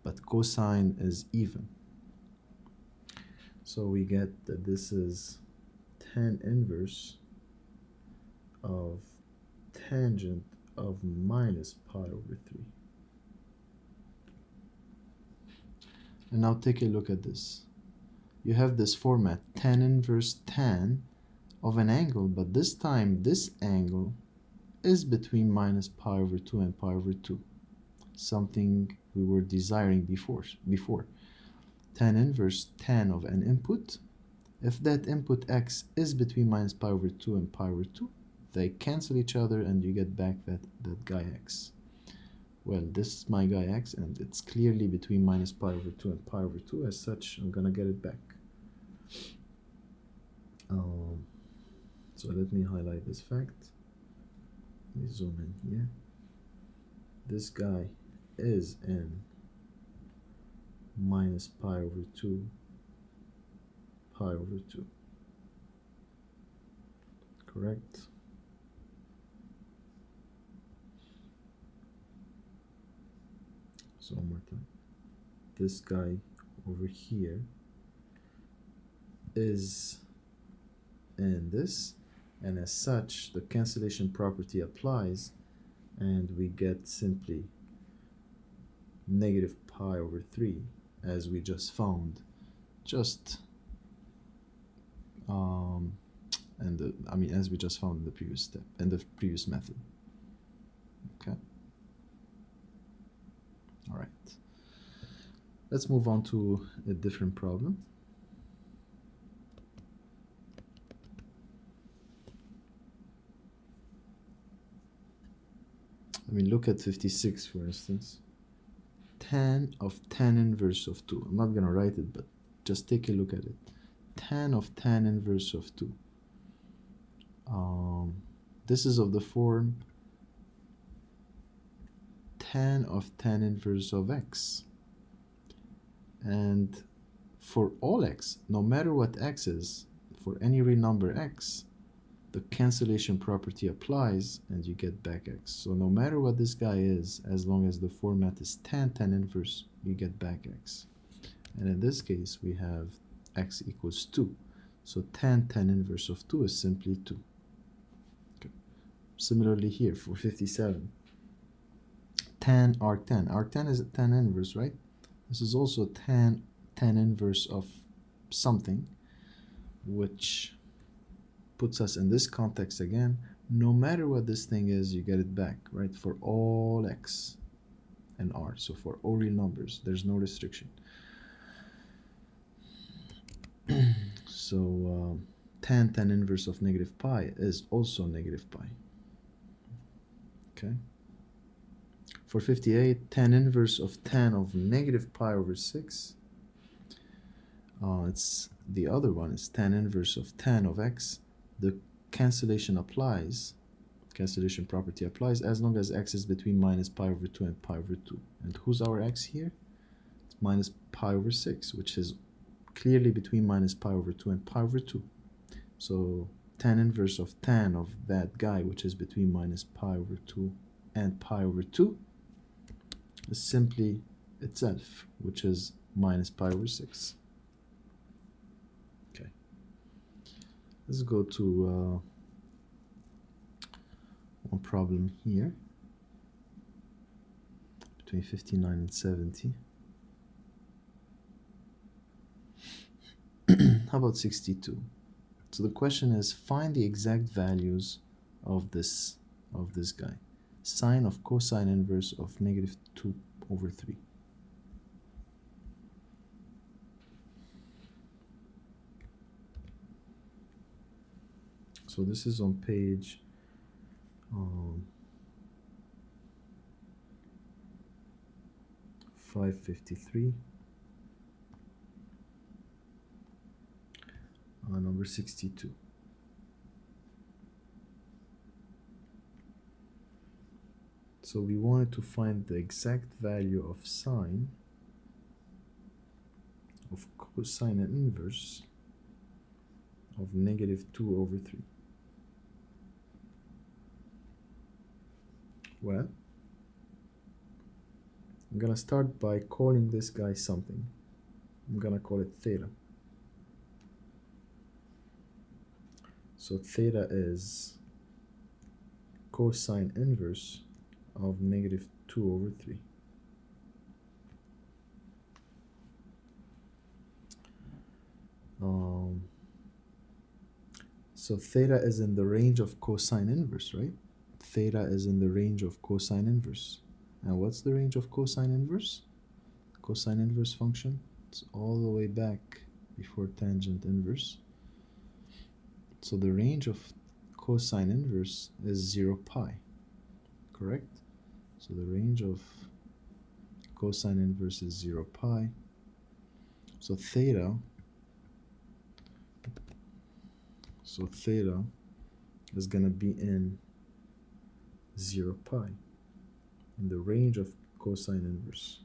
but cosine is even. So we get that this is tan inverse of tangent of minus pi over 3. And now take a look at this. You have this format, tan inverse tan of an angle, but this time this angle is between minus pi over 2 and pi over 2, something we were desiring before. Tan inverse tan of an input, if that input x is between minus pi over 2 and pi over 2, they cancel each other and you get back that guy x. Well, this is my guy x, and it's clearly between minus pi over 2 and pi over 2. As such, I'm gonna get it back. So let me highlight this fact. Let me zoom in here. This guy is in minus pi over 2, pi over 2. Correct? So one more time. This guy over here is in this, and as such the cancellation property applies, and we get simply negative pi over 3 as we just found, as we just found in the previous step, in the previous method. Okay. All right. Let's move on to a different problem. I mean, look at 56, for instance. tan of tan inverse of 2. I'm not going to write it, but just take a look at it. Tan of tan inverse of 2. This is of the form tan of tan inverse of x. And for all x, no matter what x is, for any real number x, the cancellation property applies and you get back x. So no matter what this guy is, as long as the format is tan inverse, you get back x. And in this case, we have x equals 2. So tan inverse of 2 is simply 2. Okay. Similarly here for 57. Tan arctan. Arctan is a tan inverse, right? This is also tan inverse of something, which puts us in this context again. No matter what this thing is, you get it back, right? For all x and r. So for all real numbers, there's no restriction. So tan inverse of negative pi is also negative pi. Okay. For 58, tan inverse of tan of negative pi over 6. It's the other one is tan inverse of tan of x. The cancellation applies, cancellation property applies as long as x is between minus pi over 2 and pi over 2. And who's our x here? It's minus pi over 6, which is clearly between minus pi over 2 and pi over 2. So tan inverse of tan of that guy, which is between minus pi over 2 and pi over 2, is simply itself, which is minus pi over 6. Okay. Let's go to one problem here between 59 and 70. How about 62? So the question is, find the exact values of this guy. Sine of cosine inverse of negative 2 over 3. So this is on page 553, number 62. So we wanted to find the exact value of sine of cosine inverse of negative 2 over 3. Well, I'm going to start by calling this guy something. I'm going to call it theta. So theta is cosine inverse of negative 2 over 3. So theta is in the range of cosine inverse, right? Theta is in the range of cosine inverse. And what's the range of cosine inverse? Cosine inverse function, it's all the way back before tangent inverse. So the range of cosine inverse is 0 pi, correct? So the range of cosine inverse is 0 pi. So theta is going to be in 0 pi, in the range of cosine inverse.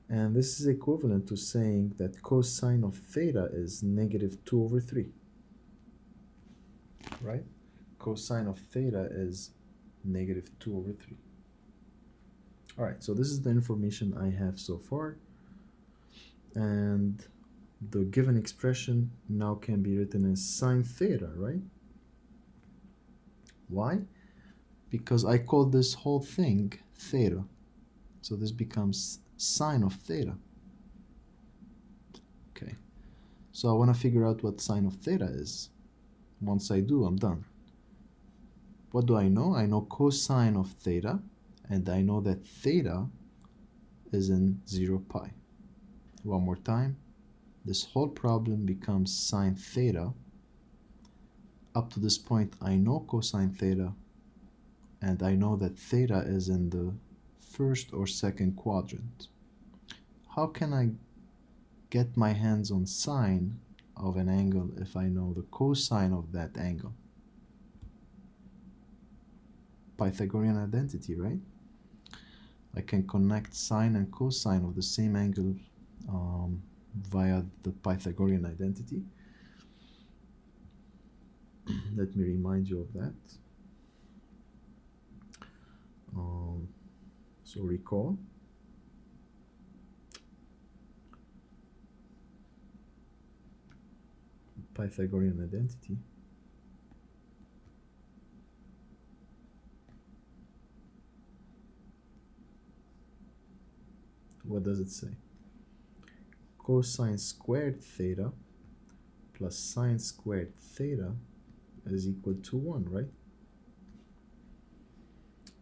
And this is equivalent to saying that cosine of theta is negative 2 over 3. Right? Cosine of theta is negative 2 over 3. All right, so this is the information I have so far. And the given expression now can be written as sine theta, right? Why? Because I call this whole thing theta. So this becomes sine of theta. Okay. So I want to figure out what sine of theta is. Once I do, I'm done. What do I know? I know cosine of theta, and I know that theta is in 0 pi. One more time. This whole problem becomes sine theta. Up to this point, I know cosine theta, and I know that theta is in the first or second quadrant. How can I get my hands on sine of an angle if I know the cosine of that angle? Pythagorean identity, right? I can connect sine and cosine of the same angle via the Pythagorean identity. Let me remind you of that. So recall. Pythagorean identity. What does it say? Cosine squared theta plus sine squared theta is equal to 1, right?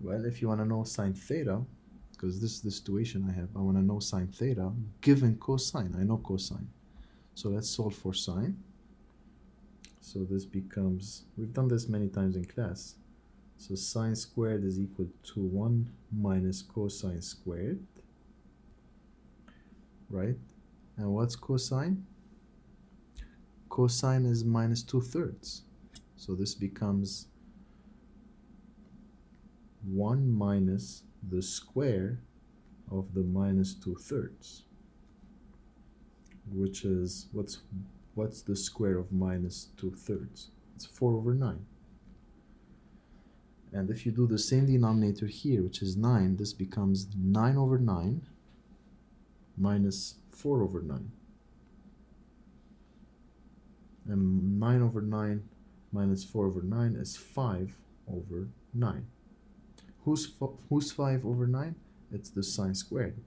Well, if you want to know sine theta, because this is the situation I want to know sine theta given cosine. I know cosine. So let's solve for sine. So this becomes, we've done this many times in class. So sine squared is equal to 1 minus cosine squared, right? And what's cosine? Cosine is minus 2/3. So this becomes 1 minus the square of the minus 2/3, which is, what's the square of minus 2/3? It's 4/9. And if you do the same denominator here, which is 9, this becomes 9/9 minus 4/9. And 9/9 minus 4/9 is 5/9. Who's 5/9? It's the sine squared.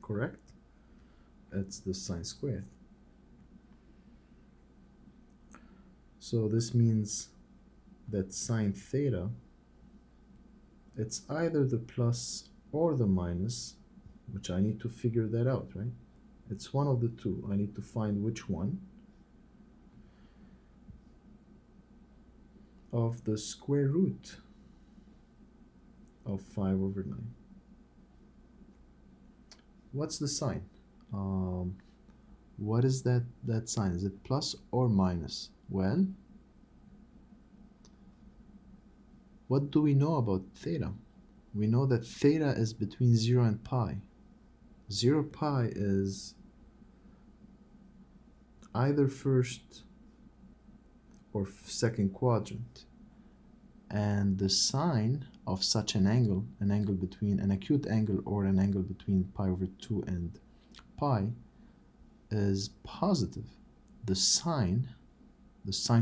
Correct? It's the sine squared. So this means that sine theta, it's either the plus or the minus, which I need to figure that out, right? It's one of the two. I need to find which one, of the square root of 5/9. What's the sign? What is that sign? Is it plus or minus? Well, what do we know about theta? We know that theta is between 0 and pi. 0 pi is either first or second quadrant, and the sine of such an angle between an acute angle or an angle between pi/2 and pi, is positive. The sine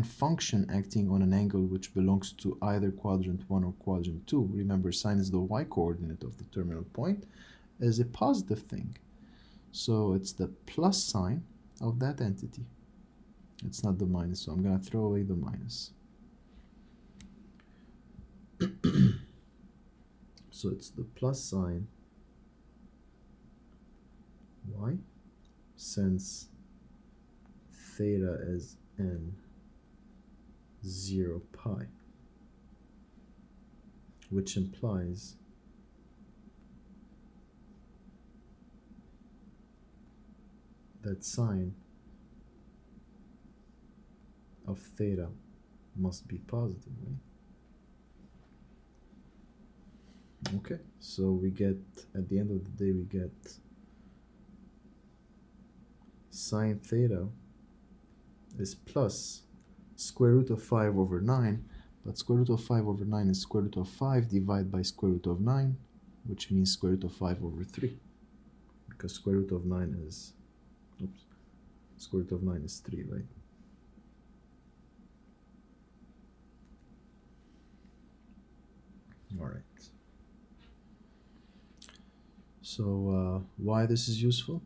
function acting on an angle which belongs to either quadrant 1 or quadrant 2, remember sine is the y coordinate of the terminal point, is a positive thing. So it's the plus sign of that entity. It's not the minus, so I'm going to throw away the minus. So it's the plus sign. Why? Since theta is in 0 pi, which implies that sine of theta must be positive, right? Okay, so we get, at the end of the day, we get sine theta is plus square root of 5/9, but square root of 5/9 is square root of 5 divided by square root of 9, which means square root of 5/3, because square root of 9 is, square root of 9 is 3, right? All right. So why this is useful?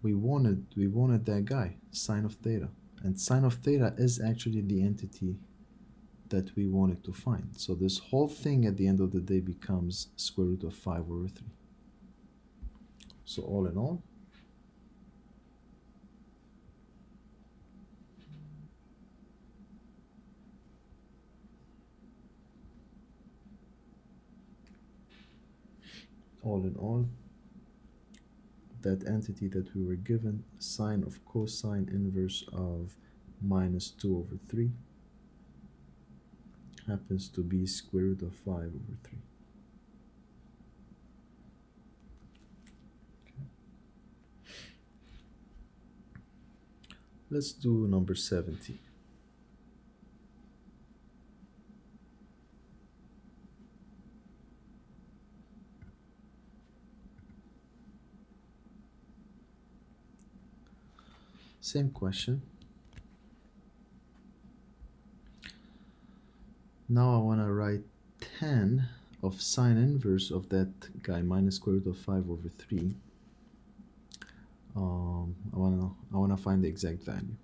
We wanted that guy, sine of theta, and sine of theta is actually the entity that we wanted to find. So this whole thing at the end of the day becomes square root of 5/3. So all in all, all in all, that entity that we were given, sine of cosine inverse of minus 2 over 3, happens to be square root of 5 over 3. Okay. Let's do number 70. Same question. Now I want to write tan of sine inverse of that guy minus square root of 5 over 3. I wanna find the exact value.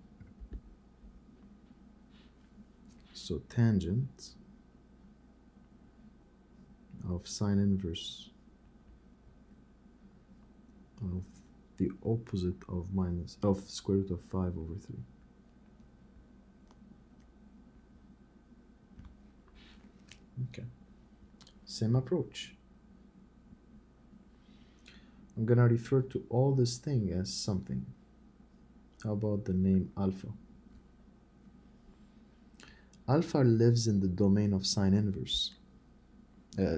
So tangent of sine inverse of the opposite of square root of 5 over 3. Okay. Same approach. I'm gonna refer to all this thing as something. How about the name alpha? Alpha lives in the domain of sine inverse.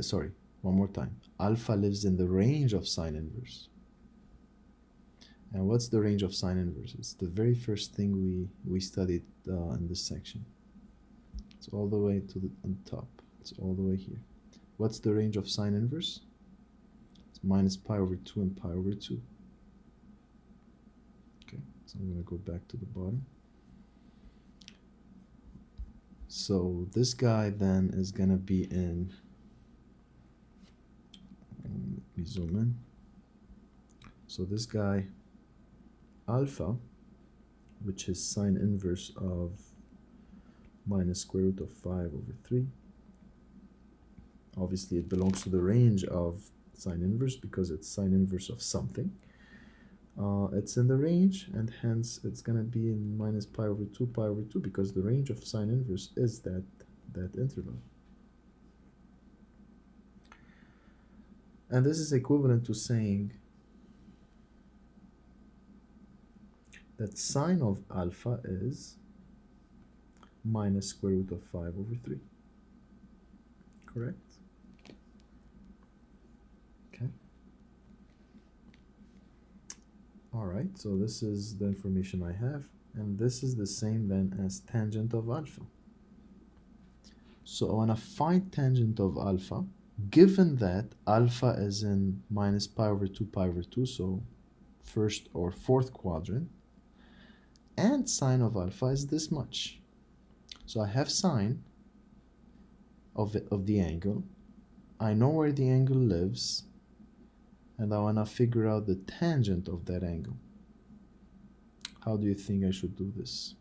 Sorry, one more time. Alpha lives in the range of sine inverse. And what's the range of sine inverse? It's the very first thing we studied in this section. It's all the way to the on top. It's all the way here. What's the range of sine inverse? It's minus pi over 2 and pi over 2. Okay, so I'm going to go back to the bottom. So this guy then is going to be in, let me zoom in. So this guy, alpha, which is sine inverse of minus square root of 5 over 3. Obviously, it belongs to the range of sine inverse because it's sine inverse of something. It's in the range, and hence it's going to be in minus pi over 2 because the range of sine inverse is that interval. And this is equivalent to saying that sine of alpha is minus square root of 5 over 3. Correct? Okay. All right, so this is the information I have, and this is the same then as tangent of alpha. So I want to find tangent of alpha, given that alpha is in minus pi over 2, so first or fourth quadrant, and sine of alpha is this much. So I have sine of the angle. I know where the angle lives, and I want to figure out the tangent of that angle. How do you think I should do this?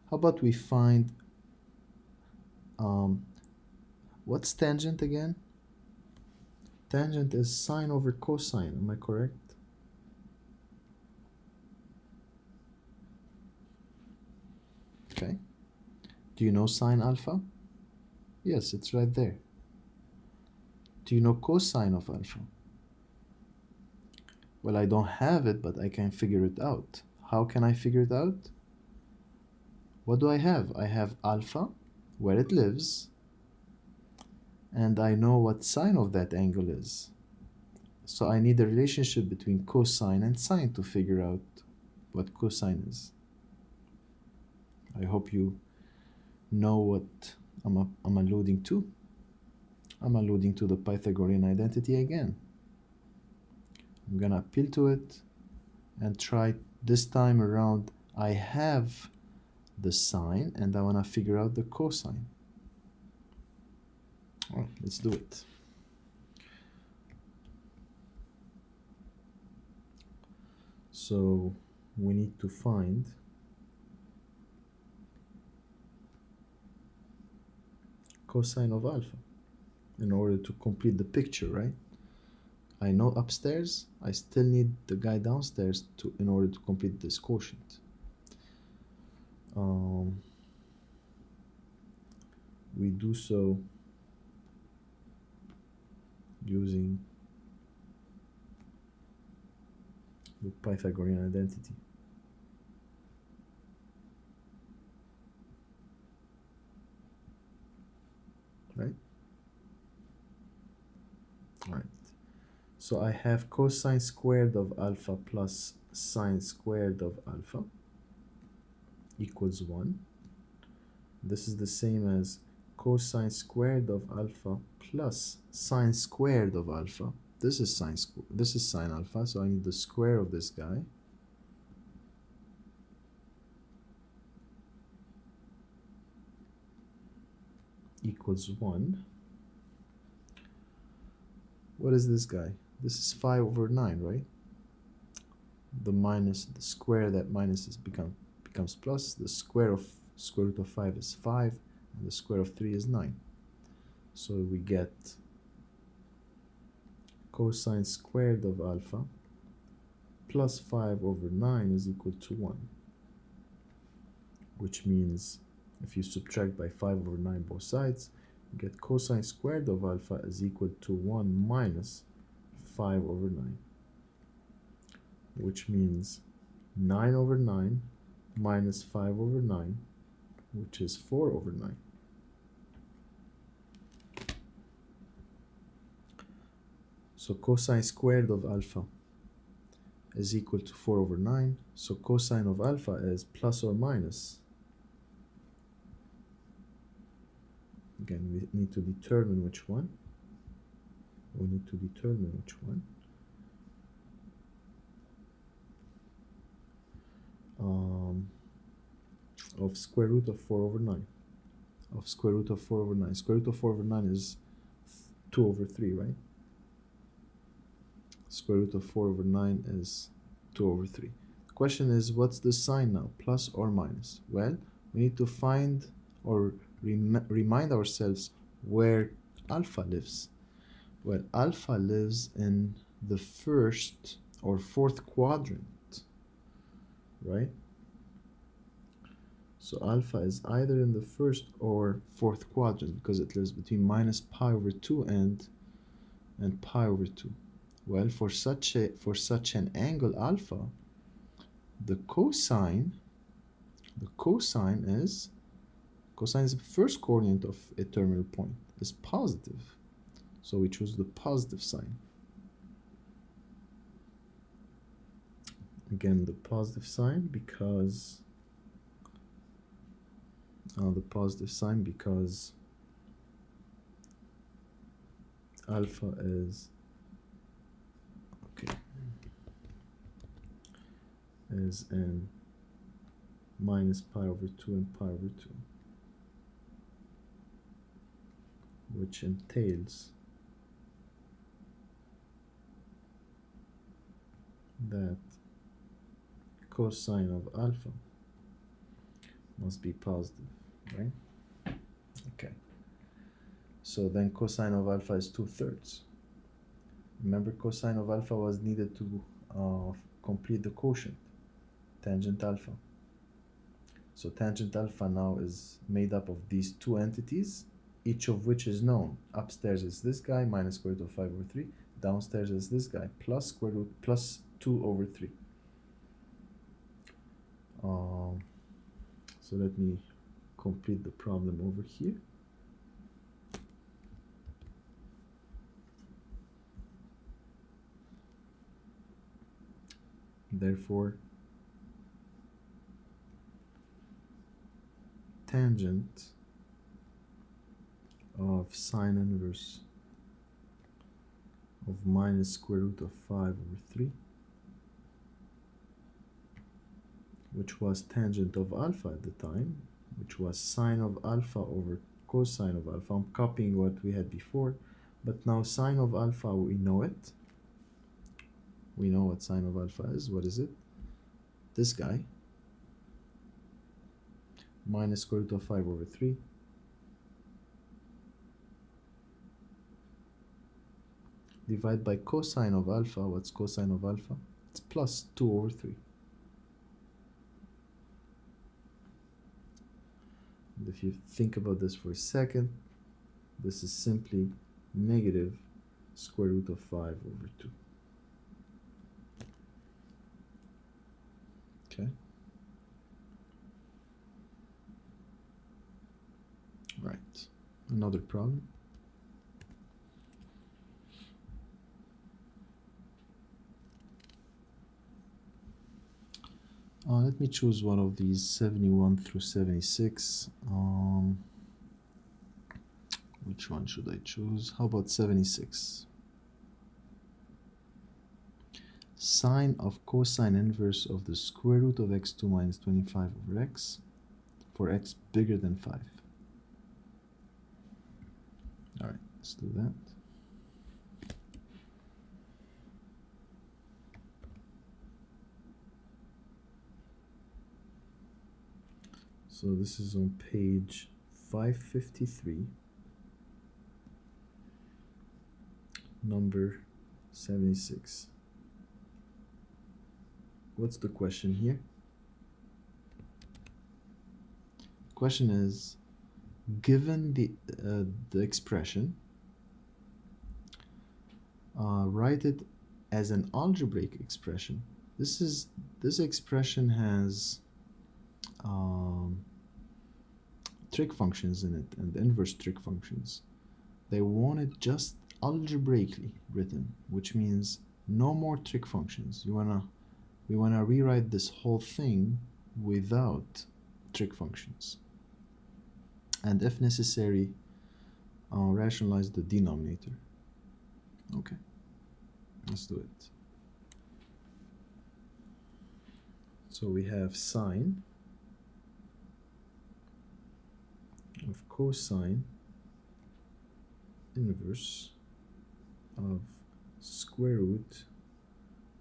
How about we find, what's tangent again? Tangent is sine over cosine, am I correct? Okay. Do you know sine alpha? Yes, it's right there. Do you know cosine of alpha? Well, I don't have it, but I can figure it out. How can I figure it out? What do I have? I have alpha, where it lives, and I know what sine of that angle is. So I need a relationship between cosine and sine to figure out what cosine is. I hope you know what I'm alluding to. I'm alluding to the Pythagorean identity again. I'm gonna appeal to it and try this time around. I have the sine and I want to figure out the cosine. Well, let's do it. So we need to find cosine of alpha in order to complete the picture, right? I know upstairs, I still need the guy downstairs in order to complete this quotient. We do so using the Pythagorean identity. Right? All right. So I have cosine squared of alpha plus sine squared of alpha equals 1. This is the same as cosine squared of alpha plus sine squared of alpha. This is sine alpha, so I need the square of this guy. Equals 1. What is this guy? This is 5 over 9, right? The square that minuses becomes plus. The square root of 5 is 5, and the square of 3 is 9. So we get cosine squared of alpha plus 5 over 9 is equal to 1, which means if you subtract by 5 over 9 both sides, you get cosine squared of alpha is equal to 1 minus 5 over 9, which means 9 over 9 minus 5 over 9, which is 4 over 9. So cosine squared of alpha is equal to 4 over 9. So cosine of alpha is plus or minus. Again, we need to determine which one. Of square root of 4 over 9. Square root of 4 over 9 is 2 over 3, right? Square root of 4 over 9 is 2 over 3. The question is, what's the sign now, plus or minus? Well, we need to find or remind ourselves where alpha lives. Well, alpha lives in the first or fourth quadrant, right? So alpha is either in the first or fourth quadrant because it lives between minus pi over 2 and pi over 2. Well, for such an angle alpha, the cosine is the first coordinate of a terminal point is positive. So we choose the positive sign. Again, the positive sign because alpha is in minus pi over 2 and pi over 2, which entails that cosine of alpha must be positive, right? Okay. So then cosine of alpha is 2/3. Remember, cosine of alpha was needed to complete the quotient, tangent alpha. So tangent alpha now is made up of these two entities, each of which is known. Upstairs is this guy, minus square root of 5 over 3. Downstairs is this guy, plus square root plus 2 over 3. So let me complete the problem over here. Therefore, tangent of sine inverse of minus square root of 5 over 3, which was tangent of alpha at the time, which was sine of alpha over cosine of alpha. I'm copying what we had before, but now sine of alpha, we know it. We know what sine of alpha is. What is it? This guy, minus square root of 5 over 3. Divide by cosine of alpha. What's cosine of alpha? It's plus 2 over 3. And if you think about this for a second, this is simply negative square root of 5 over 2. Okay. Right. Another problem. Let me choose one of these 71 through 76. Which one should I choose? How about 76? Sine of cosine inverse of the square root of x2 minus 25 over x for x bigger than 5. All right, let's do that. So this is on page 553, number 76. What's the question here? Question is, given the expression, write it as an algebraic expression. This expression has trig functions in it and inverse trig functions. They want it just algebraically written, which means no more trig functions. We wanna rewrite this whole thing without trig functions, and if necessary, rationalize the denominator. Okay, let's do it. So we have sine of cosine inverse of square root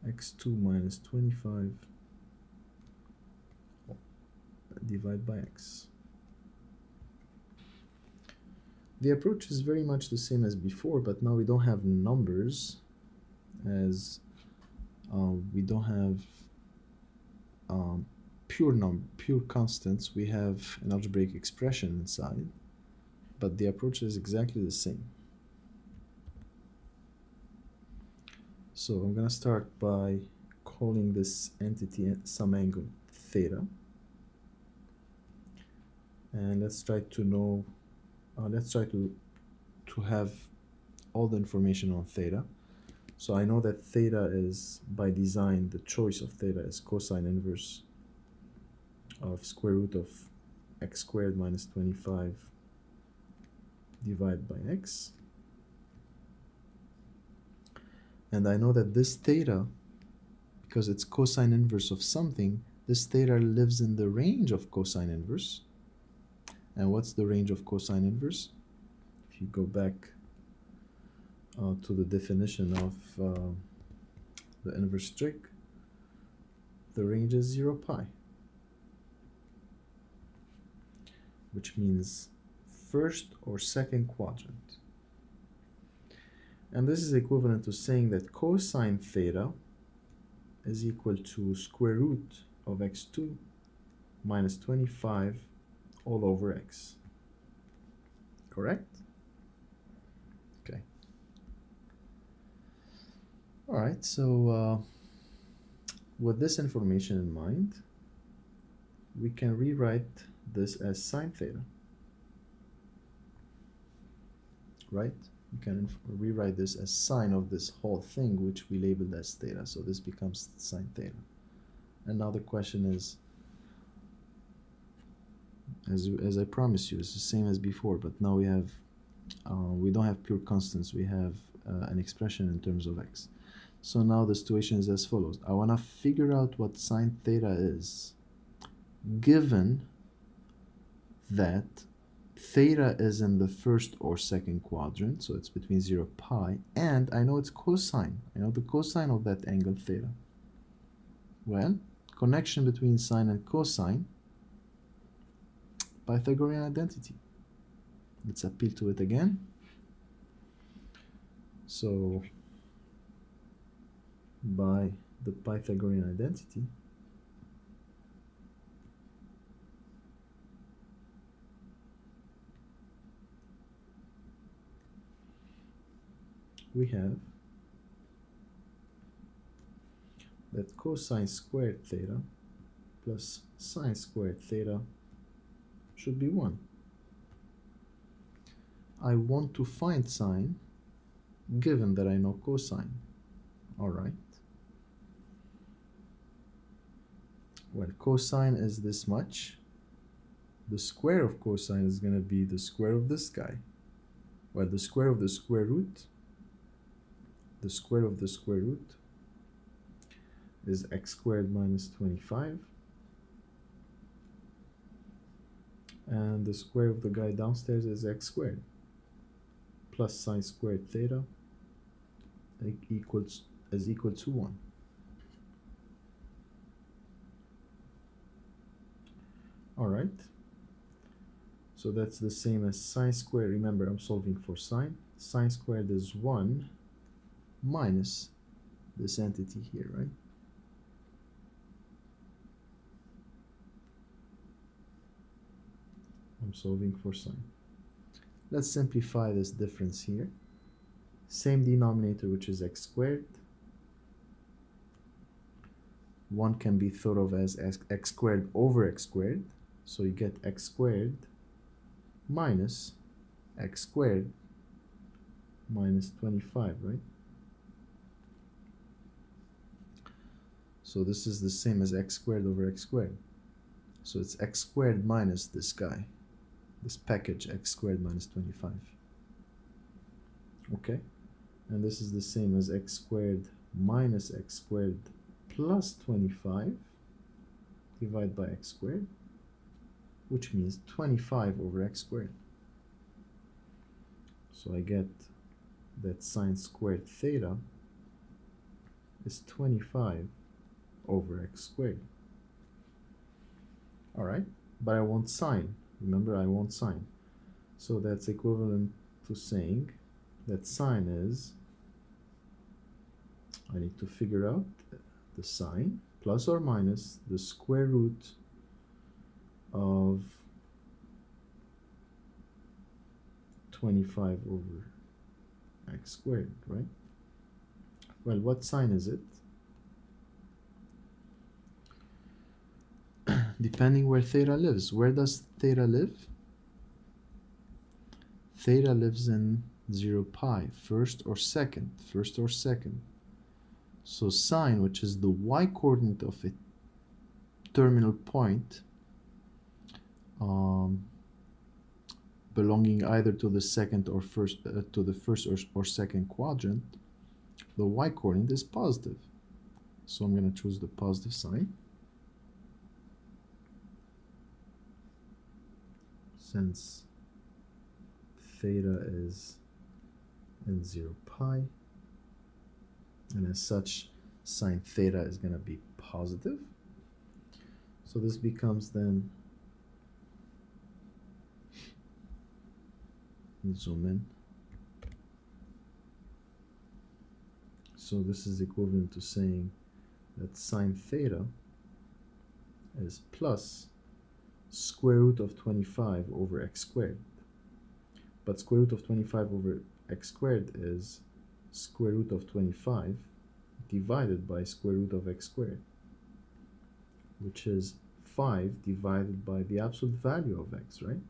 x2 minus 25 divided by x. The approach is very much the same as before, but now we don't have numbers, as we don't have pure constants. We have an algebraic expression inside, but the approach is exactly the same. So I'm going to start by calling this entity some angle theta, and let's try to know, let's try to have all the information on theta. So I know that theta is, by design, the choice of theta is cosine inverse of square root of x squared minus 25 divided by x. And I know that this theta, because it's cosine inverse of something, this theta lives in the range of cosine inverse. And what's the range of cosine inverse? If you go back to the definition of the inverse trig, the range is 0 pi, which means first or second quadrant. And this is equivalent to saying that cosine theta is equal to square root of x2 minus 25 all over x. Correct? Okay. All right, so with this information in mind, we can rewrite this as sine theta, right? We can rewrite this as sine of this whole thing, which we labeled as theta. So this becomes sine theta. And now the question is, as I promised you, it's the same as before, but now we have, we don't have pure constants. We have an expression in terms of x. So now the situation is as follows. I want to figure out what sine theta is, given that theta is in the first or second quadrant, so it's between 0 pi, and I know it's cosine. I know the cosine of that angle theta. Well, connection between sine and cosine, Pythagorean identity. Let's appeal to it again. So, by the Pythagorean identity, we have that cosine squared theta plus sine squared theta should be 1. I want to find sine given that I know cosine. Alright. Well, cosine is this much. The square of cosine is going to be the square of this guy. Well, the square of the square root, the square of the square root is x squared minus 25. And the square of the guy downstairs is x squared plus sine squared theta is equal to 1. Alright, so that's the same as sine squared. Remember, I'm solving for sine. Sine squared is 1 minus this entity here, right? I'm solving for sine. Let's simplify this difference here. Same denominator, which is x squared. 1 can be thought of as x squared over x squared. So you get x squared minus x squared minus 25, right? So this is the same as x squared over x squared. So it's x squared minus this guy, this package, x squared minus 25. Okay, and this is the same as x squared minus x squared plus 25 divided by x squared, which means 25 over x squared. So I get that sine squared theta is 25 over x squared. Alright, but I want sine. Remember, I want sine. So that's equivalent to saying that sine is, I need to figure out the sine plus or minus the square root of 25 over x squared, right? Well, what sine is it? Depending where theta lives. Where does theta live? Theta lives in 0 pi, first or second. So sine, which is the y-coordinate of a terminal point, belonging either to the second or first, to the first or second quadrant, the y-coordinate is positive. So I'm going to choose the positive sign. Since theta is in 0 pi, and as such, sine theta is going to be positive. So this becomes then, zoom in. So this is equivalent to saying that sine theta is plus square root of 25 over x squared. But square root of 25 over x squared is square root of 25 divided by square root of x squared, which is 5 divided by the absolute value of x, right?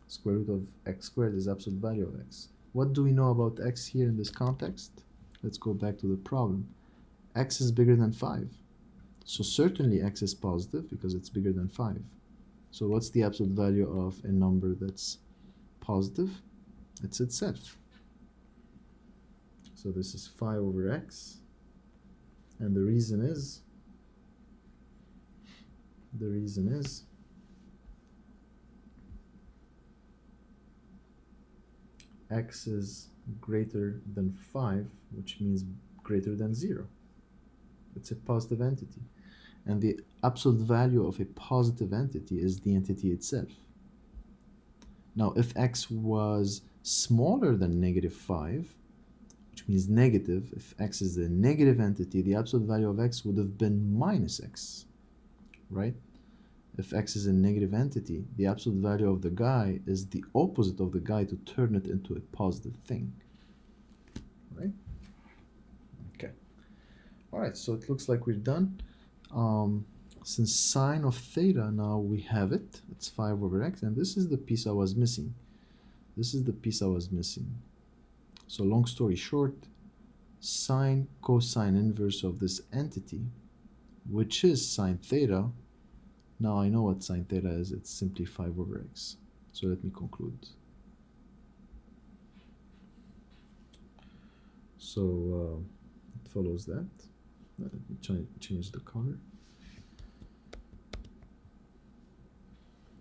Square root of x squared is absolute value of x. What do we know about x here in this context? Let's go back to the problem. X is bigger than 5. So certainly x is positive because it's bigger than 5. So what's the absolute value of a number that's positive? It's itself. So this is 5 over x. And the reason is x is greater than 5, which means greater than 0. It's a positive entity. And the absolute value of a positive entity is the entity itself. Now, if x was smaller than negative 5, which means negative, if x is a negative entity, the absolute value of x would have been minus x, right? If x is a negative entity, the absolute value of the guy is the opposite of the guy to turn it into a positive thing, right? Okay. All right, so it looks like we're done. Since sine of theta, now we have it. It's 5 over x, and this is the piece I was missing. This is the piece I was missing. So long story short, sine cosine inverse of this entity, which is sine theta. Now I know what sine theta is. It's simply 5 over x. So let me conclude. So it follows that. Let me change the color.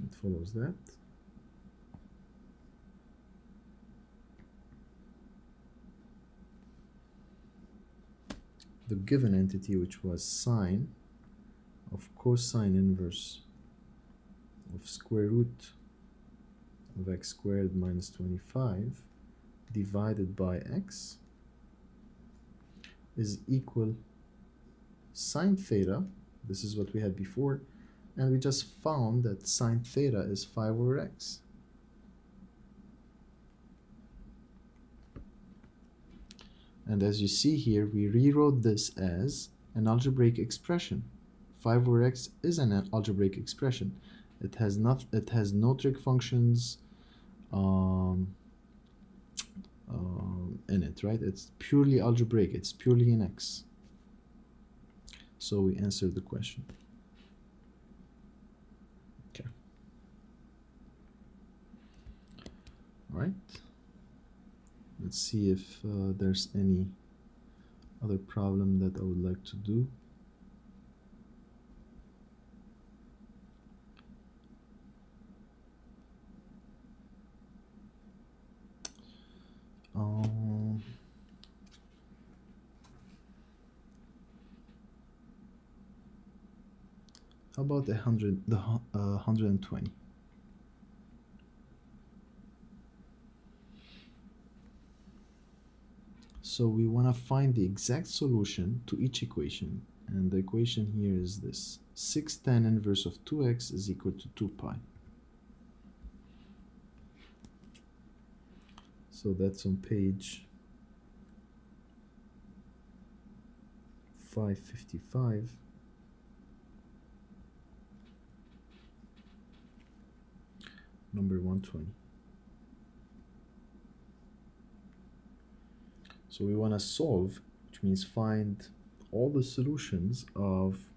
It follows that. The given entity, which was sine of cosine inverse of square root of x squared minus 25 divided by x, is equal sine theta. This is what we had before, and we just found that sine theta is 5 over x. And as you see here, we rewrote this as an algebraic expression. 5 over x is an algebraic expression. It has no trig functions in it, right? It's purely algebraic. It's purely in x. So we answered the question. Okay. All right. Let's see if there's any other problem that I would like to do. How about the 120? So we want to find the exact solution to each equation, and the equation here is this: 6 tan inverse of 2x is equal to 2 pi. So that's on page 555. Number 120. So we want to solve, which means find all the solutions of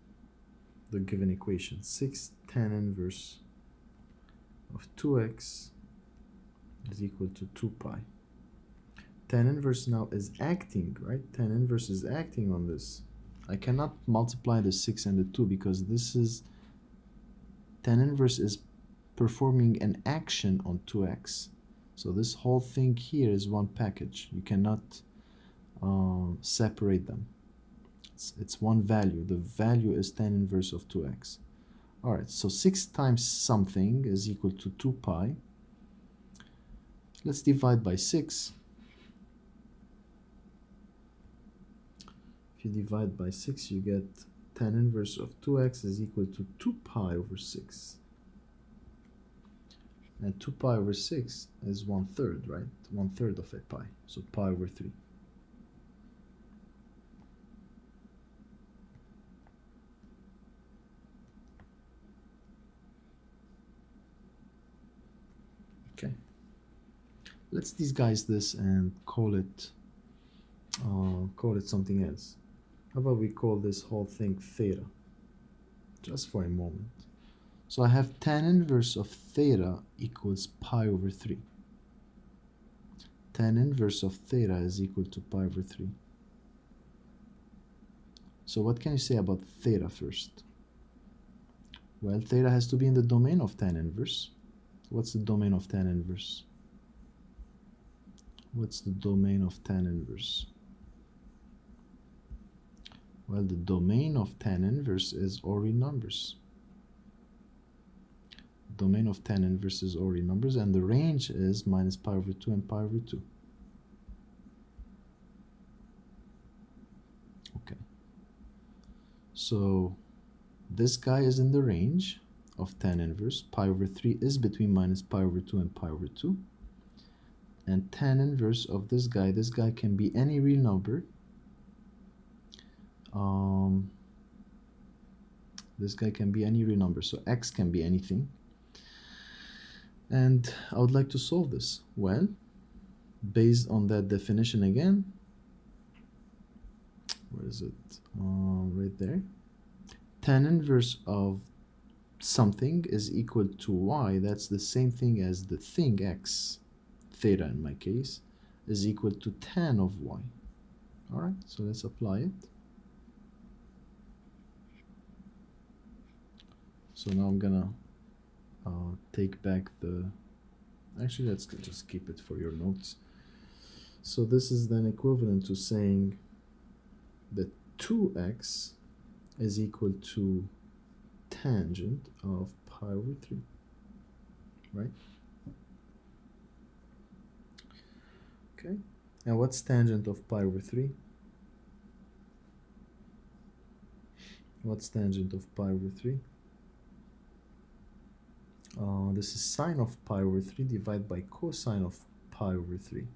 the given equation. 6 tan inverse of 2x is equal to 2 pi. Tan inverse now is acting, right? Tan inverse is acting on this. I cannot multiply the 6 and the 2 because this is, tan inverse is performing an action on 2x. So this whole thing here is one package. You cannot separate them. It's one value. The value is tan inverse of 2x. All right, so 6 times something is equal to 2 pi. Let's divide by 6. If you divide by 6, you get tan inverse of 2x is equal to 2 pi over 6. And 2 pi over 6 is 1/3, right? 1/3 of a pi. So pi over 3. Okay. Let's disguise this and call it something else. How about we call this whole thing theta, just for a moment. So I have tan inverse of theta equals pi over 3. Tan inverse of theta is equal to pi over 3. So what can you say about theta first? Well, theta has to be in the domain of tan inverse. What's the domain of tan inverse? What's the domain of tan inverse? Well, the domain of tan inverse is all real numbers. The domain of tan inverse is all real numbers, and the range is minus pi over 2 and pi over 2. Okay. So this guy is in the range of tan inverse. Pi over 3 is between minus pi over 2 and pi over 2. and tan inverse of this guy can be any real number. This guy can be any real number, so x can be anything. And I would like to solve this. Well, based on that definition again, where is it? Right there. Tan inverse of something is equal to y. That's the same thing as the thing x, theta in my case, is equal to tan of y. All right, so let's apply it. So now I'm gonna take back the, actually let's just keep it for your notes. So this is then equivalent to saying that 2x is equal to tangent of pi over 3, right? Okay, and what's tangent of pi over 3? What's tangent of pi over 3? This is sine of pi over 3 divided by cosine of pi over 3.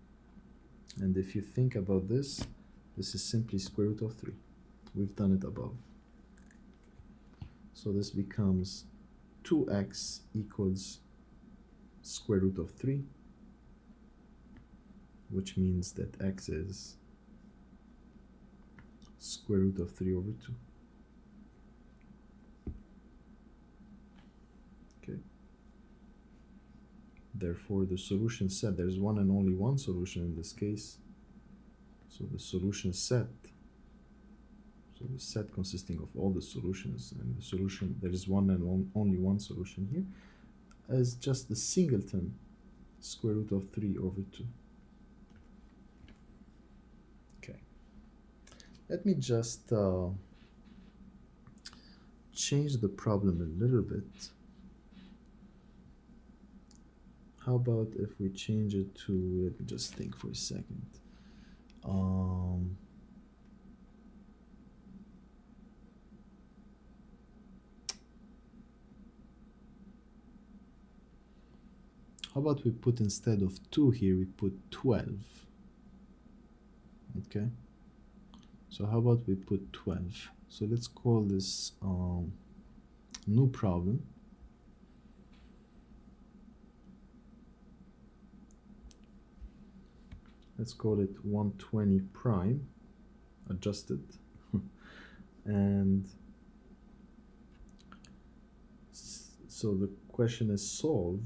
And if you think about this, this is simply square root of 3. We've done it above. So this becomes 2x equals square root of 3, which means that x is square root of 3 over 2. Okay. Therefore, the solution set, there's one and only one solution in this case. So the solution set, so the set consisting of all the solutions, and the solution, there is one and only one solution here, is just the singleton square root of 3 over 2. Okay. Let me just change the problem a little bit. How about if we change it to, let me just think for a second. How about we put, instead of 2 here, we put 12. Okay. So how about we put 12? So let's call this new problem. Let's call it 120 prime, adjusted. And so the question is solve.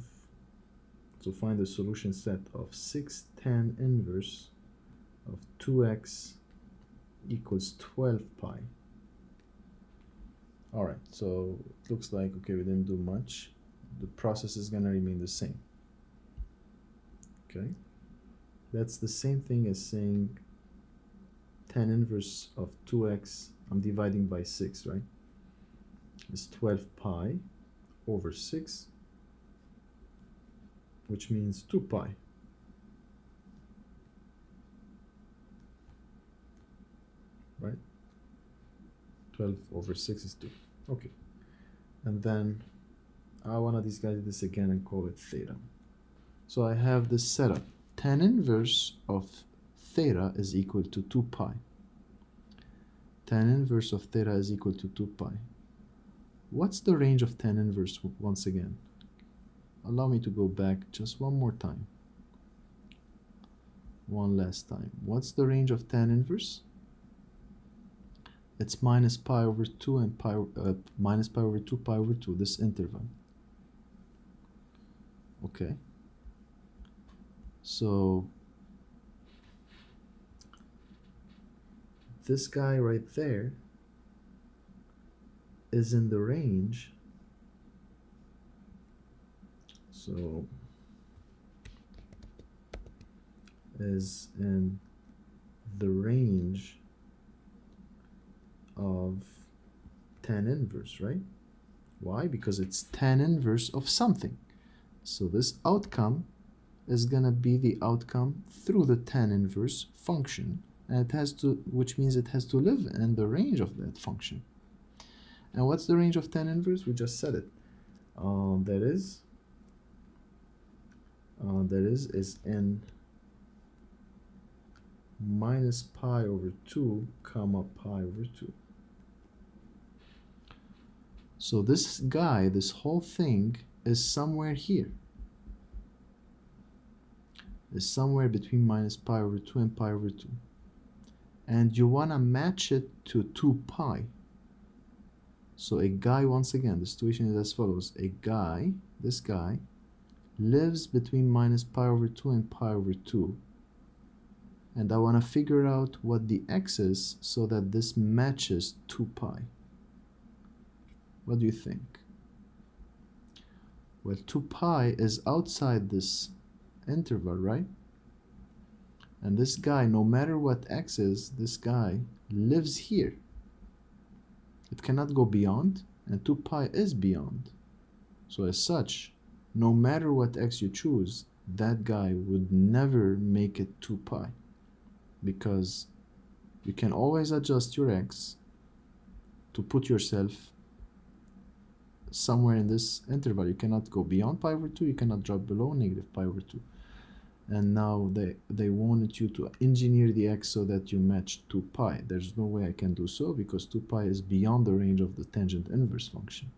So find the solution set of 6 tan inverse of 2x equals 12 pi. All right, so it looks like, okay, we didn't do much. The process is gonna remain the same. Okay. That's the same thing as saying tan inverse of 2x, I'm dividing by 6, right? It's 12 pi over 6, which means 2 pi. Right? 12 over 6 is 2. Okay. And then I want to disguise this again and call it theta. So I have this setup. Tan inverse of theta is equal to 2 pi. Tan inverse of theta is equal to 2 pi. What's the range of tan inverse once again? Allow me to go back just one more time. One last time. What's the range of tan inverse? It's minus pi over 2 and minus pi over 2, pi over 2, this interval. Okay. So this guy right there is in the range. So is in the range of tan inverse, right? Why? Because it's tan inverse of something. So this outcome is gonna be the outcome through the tan inverse function, and it has to, which means it has to live in the range of that function. And what's the range of tan inverse? We just said it. That is in minus pi over 2 comma pi over 2. So this guy, this whole thing, is somewhere here. Is somewhere between minus pi over 2 and pi over 2. And you want to match it to 2 pi. So a guy, once again, the situation is as follows. A guy, this guy, lives between minus pi over 2 and pi over 2. And I want to figure out what the x is so that this matches 2 pi. What do you think? Well, 2 pi is outside this interval, right? And this guy, no matter what x is, this guy lives here. It cannot go beyond, and 2 pi is beyond. So as such, no matter what x you choose, that guy would never make it 2 pi. Because you can always adjust your x to put yourself somewhere in this interval. You cannot go beyond pi over 2, you cannot drop below negative pi over 2. And now they wanted you to engineer the x so that you match 2 pi. There's no way I can do so because 2 pi is beyond the range of the tangent inverse function.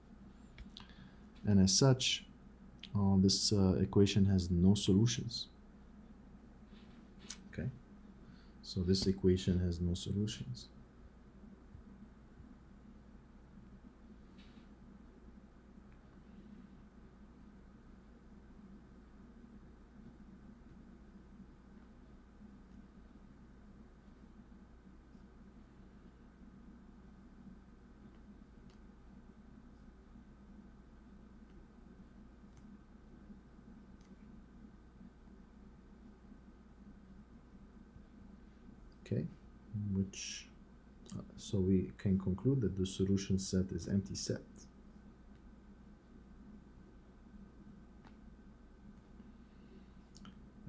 And as such, this equation has no solutions. Okay, so this equation has no solutions. Okay, which so we can conclude that the solution set is empty set.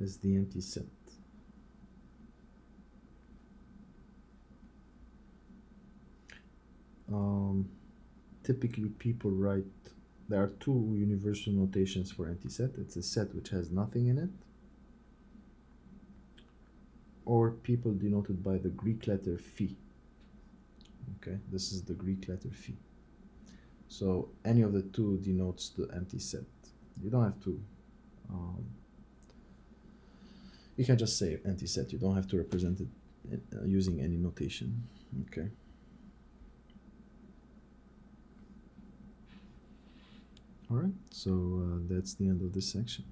Is the empty set. Typically people write, there are two universal notations for empty set. It's a set which has nothing in it, or people denote it by the Greek letter phi. Okay, this is the Greek letter phi. So any of the two denotes the empty set. You don't have to, you can just say empty set. You don't have to represent it using any notation. Okay. All right, so that's the end of this section.